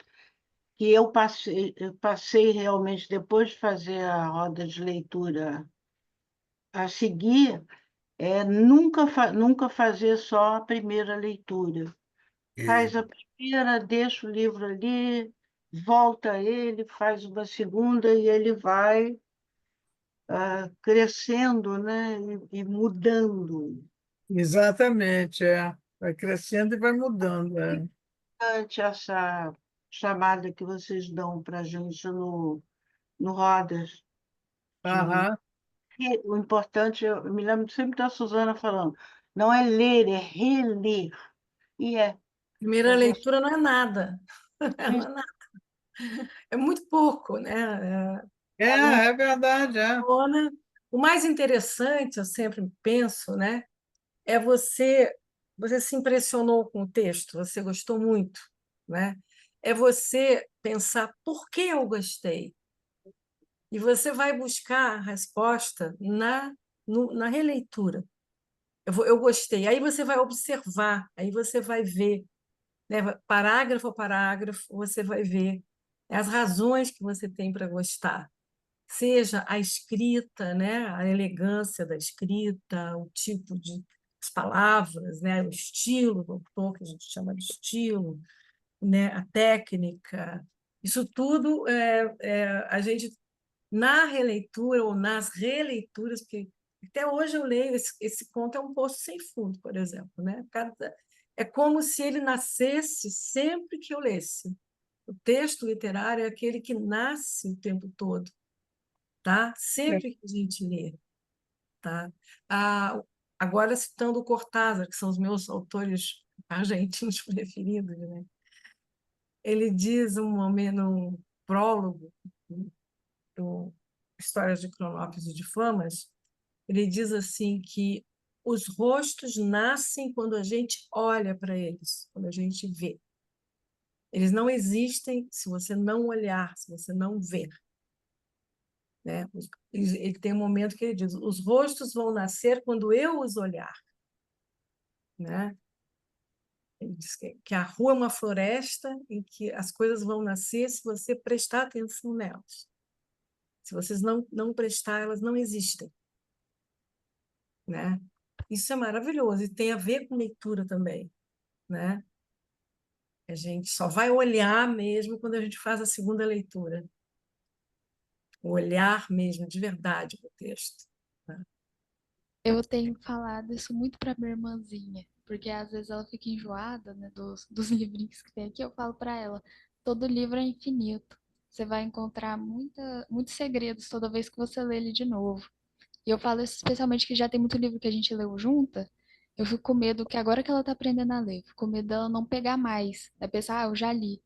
que eu passei realmente, depois de fazer a roda de leitura a seguir, nunca fazer só a primeira leitura. Faz a primeira, deixa o livro ali, volta a ele, faz uma segunda e ele vai crescendo, né? E mudando. Exatamente, é. Vai crescendo e vai mudando. É. Ante essa chamada que vocês dão para a gente no Rodas, que Aham. o importante, eu me lembro sempre da Suzana falando, não é ler, é reler. E Primeira fazer leitura não é nada. Não é nada. É muito pouco, né? Não É verdade, é. funciona. O mais interessante, eu sempre penso, né, é você se impressionou com o texto, você gostou muito, né? É você pensar por que eu gostei. E você vai buscar a resposta na releitura. Eu gostei. Aí você vai observar, aí você vai ver, né? Parágrafo a parágrafo, você vai ver as razões que você tem para gostar. Seja a escrita, né? A elegância da escrita, o tipo de as palavras, né? O estilo, o tom que a gente chama de estilo, né? A técnica. Isso tudo a gente na releitura ou nas releituras, porque até hoje eu leio esse conto é um poço sem fundo, por exemplo, né? É como se ele nascesse sempre que eu lesse. O texto literário é aquele que nasce o tempo todo, tá? É. Sempre que a gente lê, tá? Ah, agora citando o Cortázar, que são os meus autores argentinos preferidos, né? Ele diz um momento, um prólogo do Histórias de Cronópolis e de Famas, ele diz assim que os rostos nascem quando a gente olha para eles, quando a gente vê. Eles não existem se você não olhar, se você não ver. Né? Ele tem um momento que ele diz: os rostos vão nascer quando eu os olhar. Né? Ele diz que a rua é uma floresta em que as coisas vão nascer se você prestar atenção nelas. Se vocês não prestar, elas não existem. Né? Isso é maravilhoso e tem a ver com leitura também. Né? A gente só vai olhar mesmo quando a gente faz a segunda leitura. O olhar mesmo, de verdade, para o texto. Eu tenho falado isso muito para minha irmãzinha, porque às vezes ela fica enjoada, né, dos livrinhos que tem aqui. Eu falo para ela: todo livro é infinito. Você vai encontrar muitos segredos toda vez que você lê ele de novo. E eu falo isso especialmente que já tem muito livro que a gente leu junta. Eu fico com medo que agora que ela tá aprendendo a ler, fico com medo dela não pegar mais. É pensar, eu já li.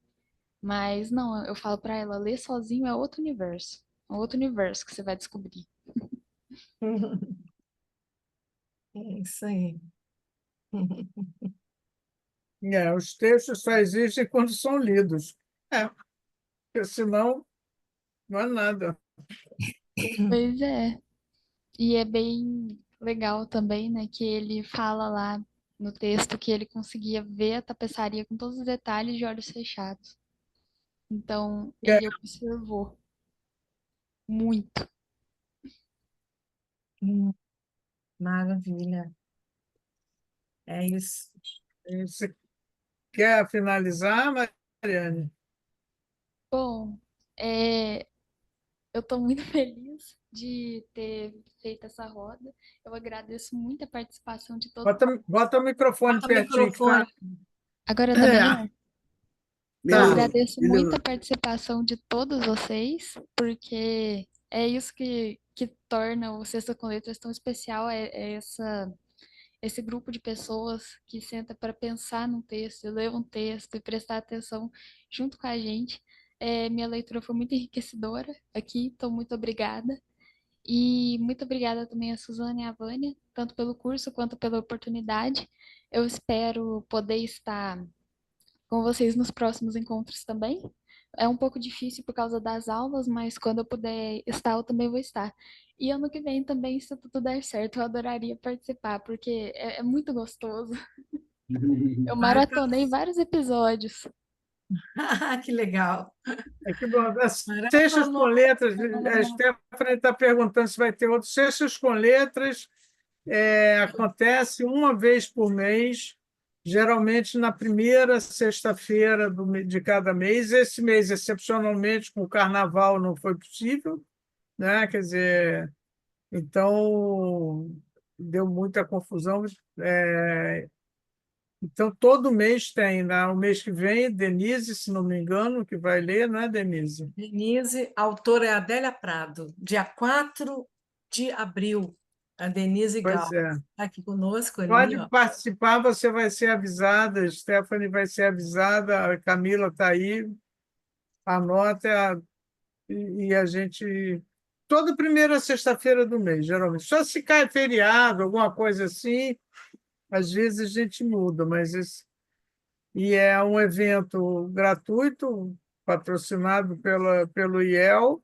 Mas não, eu falo para ela: ler sozinho é outro universo. É outro universo que você vai descobrir. É isso aí. Os textos só existem quando são lidos. Porque senão não é nada. Pois é. E é bem legal também, né, que ele fala lá no texto que ele conseguia ver a tapeçaria com todos os detalhes de olhos fechados. Então, É, ele observou muito. Maravilha. É isso. você quer finalizar, Mariane? Bom, eu estou muito feliz de ter feito essa roda. Eu agradeço muito a participação de todos. Bota o microfone Bota o pertinho, que tá. microfone. Agora tá melhor? Eu Tá. Melhorou, agradeço muito a melhorou. participação de todos vocês, porque é isso que torna o Sexta com Letras tão especial, esse grupo de pessoas que senta para pensar num texto, e ler um texto e prestar atenção junto com a gente. Minha leitura foi muito enriquecedora aqui, então muito obrigada. E muito obrigada também a Suzana e a Vânia, tanto pelo curso quanto pela oportunidade. Eu espero poder estar com vocês nos próximos encontros também. É um pouco difícil por causa das aulas, mas quando eu puder estar, eu também vou estar. E ano que vem também, se tudo der certo, eu adoraria participar, porque é muito gostoso. Eu Vai tá- maratonei vários episódios. Que legal. Que bom. Sextas com Maratonou. letras, a Stephanie está perguntando se vai ter outros. Sextas com letras acontece uma vez por mês, geralmente na primeira sexta-feira de cada mês. Esse mês, excepcionalmente, com o carnaval, não foi possível, né? Quer dizer, então deu muita confusão. Então, todo mês tem, né? O mês que vem, Denise, se não me engano, que vai ler, não é, Denise? Denise, a autora é Adélia Prado, dia 4 de abril. A Denise Gal Pois é. está aqui conosco ali, Pode ó. participar, você vai ser avisada, a Stephanie vai ser avisada, a Camila está aí, anota e a gente. Toda primeira sexta-feira do mês, geralmente. Só se cai feriado, alguma coisa assim, às vezes a gente muda, mas e é um evento gratuito, patrocinado pelo IEL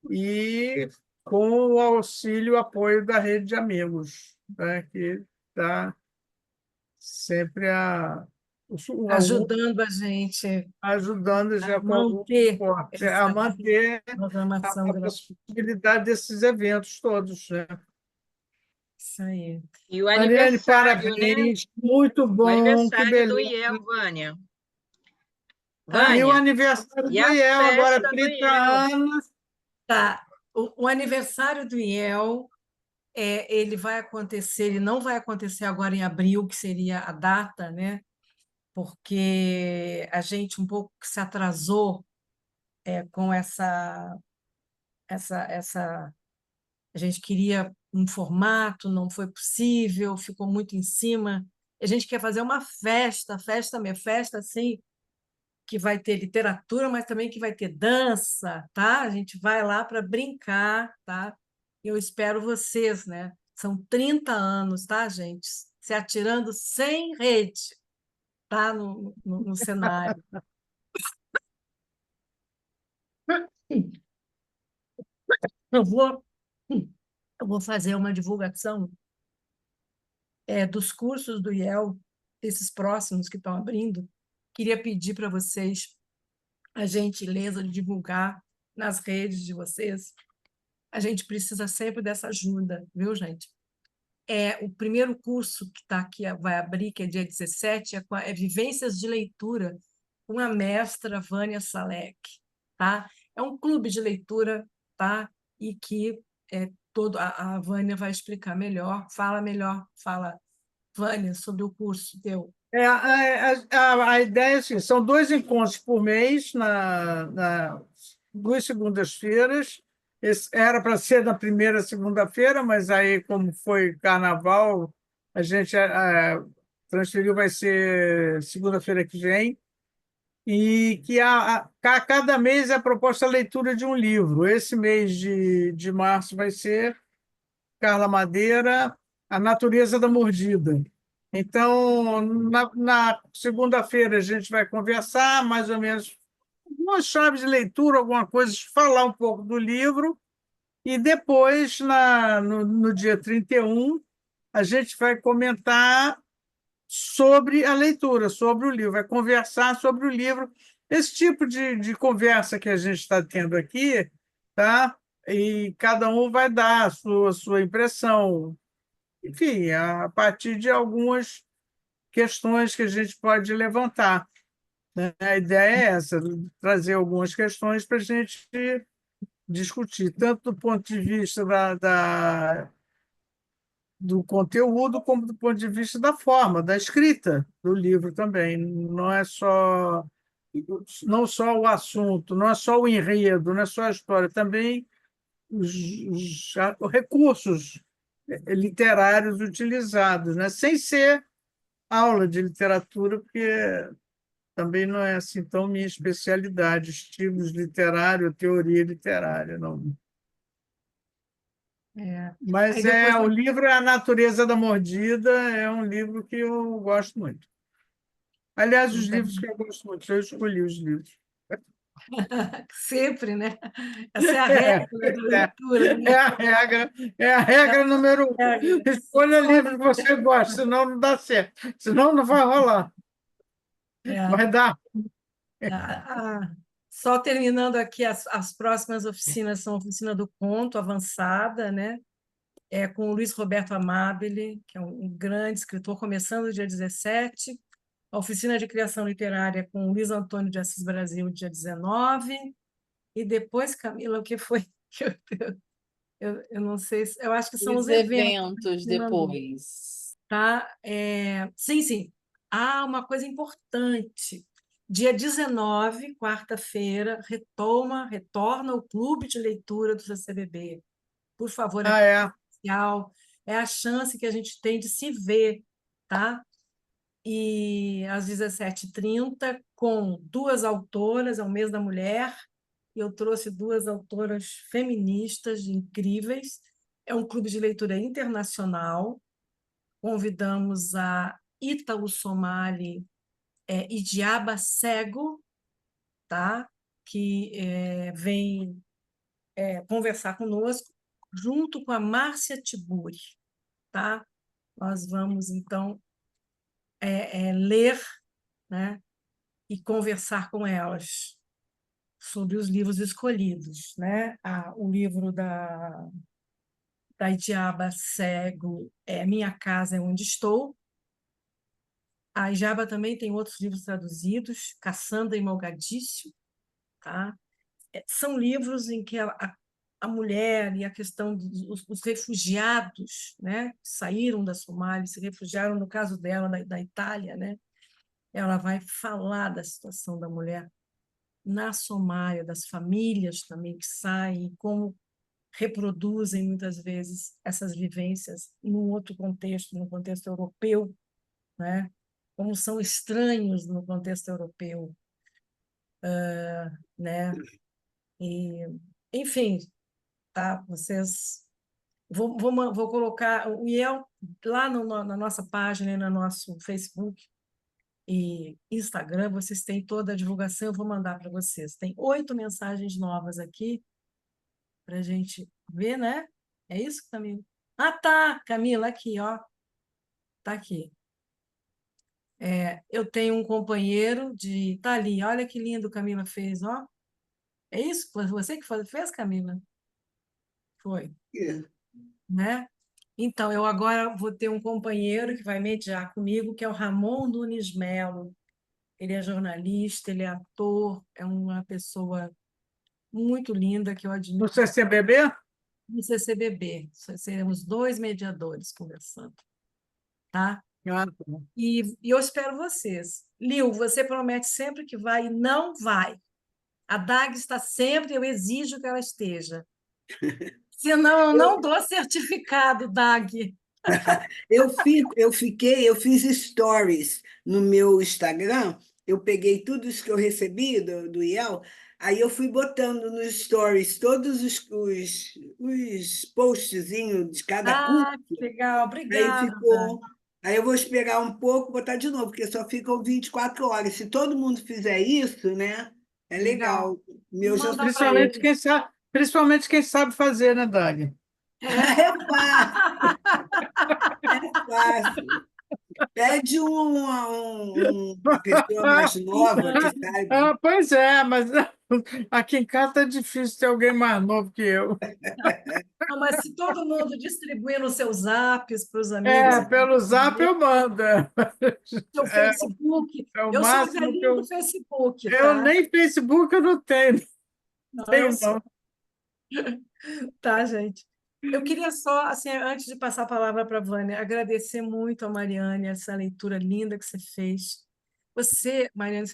e com o auxílio e apoio da rede de amigos, né, que está sempre Ajudando a gente ajudando já a com algum manter suporte, a essa manter programação a gratuita. possibilidade desses eventos todos, né? Isso aí. E o Mariane, aniversário, né? parabéns, muito O bom, que aniversário do beleza. IEL, Vânia. E o Vânia, aniversário e do a IEL, agora festa do 30 IEL? anos. Tá. O aniversário do IEL, ele vai acontecer, ele não vai acontecer agora em abril, que seria a data, né? Porque a gente um pouco se atrasou com essa. A gente queria um formato, não foi possível, ficou muito em cima. A gente quer fazer uma festa assim, que vai ter literatura, mas também que vai ter dança, tá? A gente vai lá para brincar, tá? Eu espero vocês, né? São 30 anos, tá, gente? Se atirando sem rede, tá? No cenário. Eu vou, eu vou fazer uma divulgação dos cursos do IEL, esses próximos que estão abrindo. Queria pedir para vocês a gentileza de divulgar nas redes de vocês. A gente precisa sempre dessa ajuda, viu, gente? O primeiro curso que está aqui, vai abrir, que é dia 17, é Vivências de Leitura, com a mestra Vânia Salek, tá? É um clube de leitura, tá? E que a Vânia vai explicar melhor. Fala, Vânia, sobre o curso teu. A ideia é assim, são 2 encontros por mês, 2 segundas-feiras. Era para ser na primeira segunda-feira, mas aí, como foi carnaval, a gente transferiu, vai ser segunda-feira que vem. E que cada mês é proposta a leitura de um livro. Esse mês de março vai ser Carla Madeira, A Natureza da Mordida. Então, na segunda-feira, a gente vai conversar, mais ou menos, algumas chaves de leitura, alguma coisa, falar um pouco do livro, e depois, no dia 31, a gente vai comentar sobre a leitura, sobre o livro, vai conversar sobre o livro. Esse tipo de conversa que a gente está tendo aqui, tá? E cada um vai dar a sua impressão, enfim, a partir de algumas questões que a gente pode levantar, né? A ideia é essa, trazer algumas questões para a gente discutir, tanto do ponto de vista do conteúdo, como do ponto de vista da forma, da escrita do livro também. Não só o assunto, não é só o enredo, não é só a história, também os recursos literários utilizados, né? Sem ser aula de literatura, porque também não é assim tão minha especialidade, estilos literários, teoria literária, não. Mas Aí depois o livro é A Natureza da Mordida, é um livro que eu gosto muito. Aliás, os livros que eu gosto muito, eu escolhi os livros. sempre, né? Essa é a regra da leitura, né? É a regra número 1. Escolha livro que você gosta, senão não dá certo. Senão não vai rolar. Vai dar. Só terminando aqui, as próximas oficinas são a oficina do conto avançada, né? Com o Luiz Roberto Amabile, que é um grande escritor, começando dia 17. A oficina de criação literária com o Luiz Antônio de Assis Brasil, dia 19. E depois, Camila, o que foi? Eu não sei, eu acho que são os eventos depois. tá? Sim, sim. Há uma coisa importante. Dia 19, quarta-feira, retorna o Clube de Leitura do CCBB. Por favor, especial. É a chance que a gente tem de se ver, tá? E às 17h30, com 2 autoras, é o mês da mulher, e eu trouxe 2 autoras feministas incríveis. É um clube de leitura internacional. Convidamos a Ítalo Somali e Diaba Cego, tá? Que vem conversar conosco, junto com a Márcia Tiburi. Tá? Nós vamos, então, ler, né? E conversar com elas sobre os livros escolhidos. Né? O livro da Idiaba Cego Minha Casa é Onde Estou. A Ijaba também tem outros livros traduzidos, Cassandra e Mogadíscio. Tá? São livros em que a mulher e a questão dos refugiados, né, que saíram da Somália, se refugiaram, no caso dela, da Itália, né? Ela vai falar da situação da mulher na Somália, das famílias também que saem, como reproduzem muitas vezes essas vivências num outro contexto, no contexto europeu, né? Como são estranhos no contexto europeu, né? E, enfim, tá? Vocês vou colocar o IEL lá na nossa página, no nosso Facebook e Instagram, vocês têm toda a divulgação, eu vou mandar para vocês. Tem 8 mensagens novas aqui para a gente ver, né? É isso, Camila? Ah, tá, Camila, aqui, ó. Tá aqui. Eu tenho um companheiro de... Tá ali, olha que lindo Camila fez, ó. É isso? Foi você que fez, Camila? Foi. Né? Então, eu agora vou ter um companheiro que vai mediar comigo, que é o Ramon Nunes Melo. ele é jornalista, ele é ator, é uma pessoa muito linda que eu No admiro. CCBB? No CCBB, seremos dois mediadores conversando, tá? Ah, tá bom. E eu espero vocês. Lil, você promete sempre que vai e não vai. A Dag está sempre, eu exijo que ela esteja. Senão, eu não dou certificado, Dag. Eu fiz stories no meu Instagram, eu peguei tudo isso que eu recebi do IEL, aí eu fui botando nos stories todos os postzinhos de cada curso, Ah, que legal, aí obrigada, Dag. ficou. Aí eu vou esperar um pouco, botar de novo, porque só ficam 24 horas. Se todo mundo fizer isso, né? É Legal. legal. Meu já Manda para ele. Principalmente quem sabe fazer, né, Dani? é fácil, é fácil. Pede uma pessoa mais nova que saiba. Pois é, mas aqui em casa tá difícil ter alguém mais novo que eu. Não, mas se todo mundo distribuir nos seus zaps para os amigos, Pelo Zap eu mando. seu É, Facebook. é o Eu sou máximo que velhinho do Facebook, eu tá? nem Facebook eu não tenho, Não, eu tenho sou, não. tá, gente? Eu queria só, assim, antes de passar a palavra para a Vânia, agradecer muito a Mariane, essa leitura linda que você fez. Você, Mariane,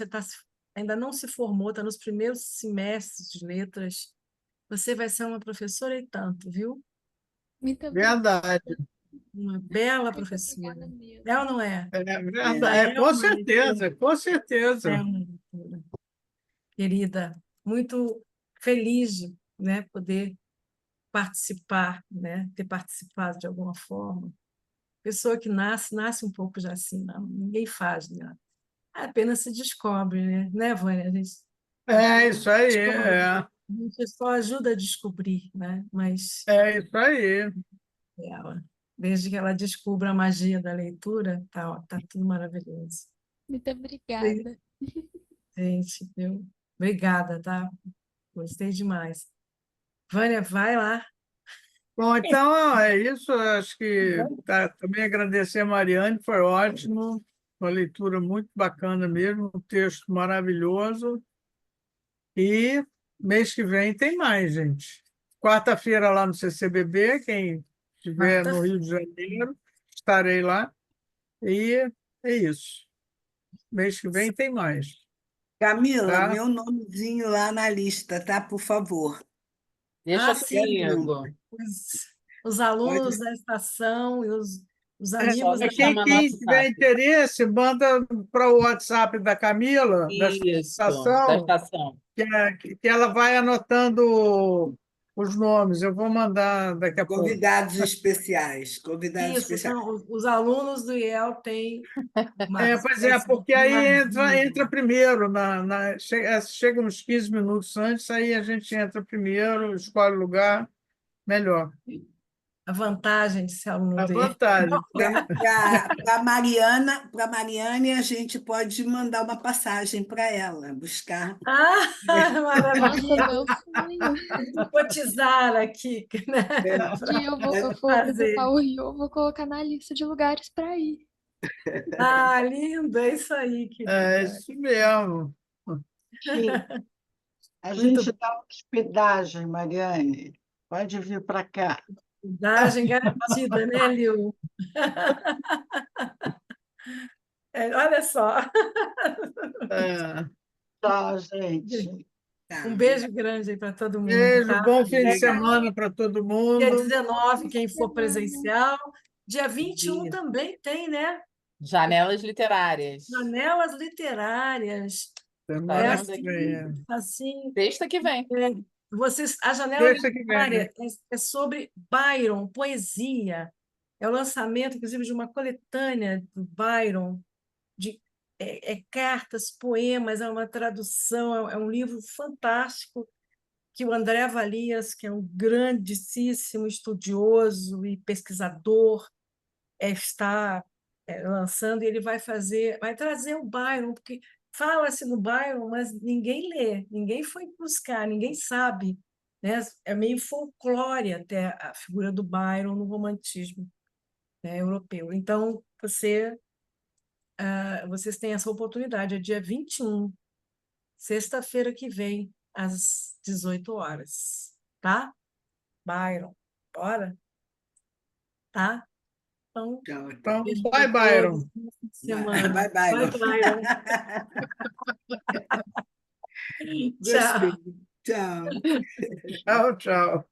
ainda não se formou, está nos primeiros semestres de letras. Você vai ser uma professora e tanto, viu? Muito obrigada. Verdade, Uma bela Muito professora. obrigada É mesmo. ou não é? verdade, É com uma leitura. certeza, com É certeza. uma leitura. Querida, muito feliz de, né, poder participar, né, ter participado de alguma forma. Pessoa que nasce um pouco já assim, não, ninguém faz, né? Apenas se descobre, né, Vânia? É isso aí, Descobre. A gente só ajuda a descobrir, né? Mas é isso aí. ela, desde que ela descubra a magia da leitura, tá tudo maravilhoso. Muito obrigada. Gente, obrigada, tá? Gostei demais. Vânia, vai lá. Bom, então é isso. Acho que também agradecer a Mariane, foi ótimo, uma leitura muito bacana mesmo, um texto maravilhoso. E mês que vem tem mais, gente. Quarta-feira lá no CCBB, quem estiver no Rio de Janeiro, estarei lá. E é isso. Mês que vem tem mais, Camila, tá? meu nomezinho lá na lista, tá? Por favor. Deixa Sim, comigo. os alunos da estação e os Só amigos me da chama no Quem tiver WhatsApp. interesse, manda para o WhatsApp da Camila, da Isso, da estação, estação. que ela vai anotando os nomes. Eu vou mandar daqui a pouco. Convidados especiais. Convidados Isso, especiais. os alunos do IEL têm uma Pois é, espécie de porque aí entra armadilha. primeiro, chega uns 15 minutos antes, aí a gente entra primeiro, escolhe o lugar, melhor. A vantagem de ser aluno A do IEL. vantagem. Para Mariane, a gente pode mandar uma passagem para ela, buscar. Ah, Nossa, maravilha! meu sonho. Vou cotizar aqui, né? Um dia eu for visitar Fazer. o Rio, eu vou colocar na lista de lugares para ir. Ah, lindo, é isso aí, É querida. isso mesmo. Sim, a Muito gente dá hospedagem, Mariane. Pode vir para cá. idade garantida, né, Lil? Olha só. É. Tchau, gente. Tá. Um beijo grande aí para todo mundo, Beijo, tá? bom fim de Legal. semana para todo Dia mundo. 19, Boa quem for semana. presencial. Dia 21 também tem, né? Janelas literárias. Janelas literárias. Semana É Estaremos que assim, aqui. vem. assim, Sexta que vem. a janela Sexta que vem. literária é sobre Byron, poesia. É o lançamento, inclusive, de uma coletânea do Byron, de cartas, poemas, é uma tradução, é um livro fantástico que o André Valias, que é um grandíssimo estudioso e pesquisador, está lançando, e ele vai trazer o Byron, porque fala-se no Byron, mas ninguém lê, ninguém foi buscar, ninguém sabe, né? É meio folclore até a figura do Byron no romantismo, né, europeu. Então, você vocês têm essa oportunidade, é dia 21, sexta-feira que vem, às 18 horas, tá? Byron, bora? Tá? Então, Tchau, Então, beijo bye, pra todos, Byron. boa semana. Bye, Bye, Byron. Byron. Gostei. Tchau. Tchau. Tchau, tchau.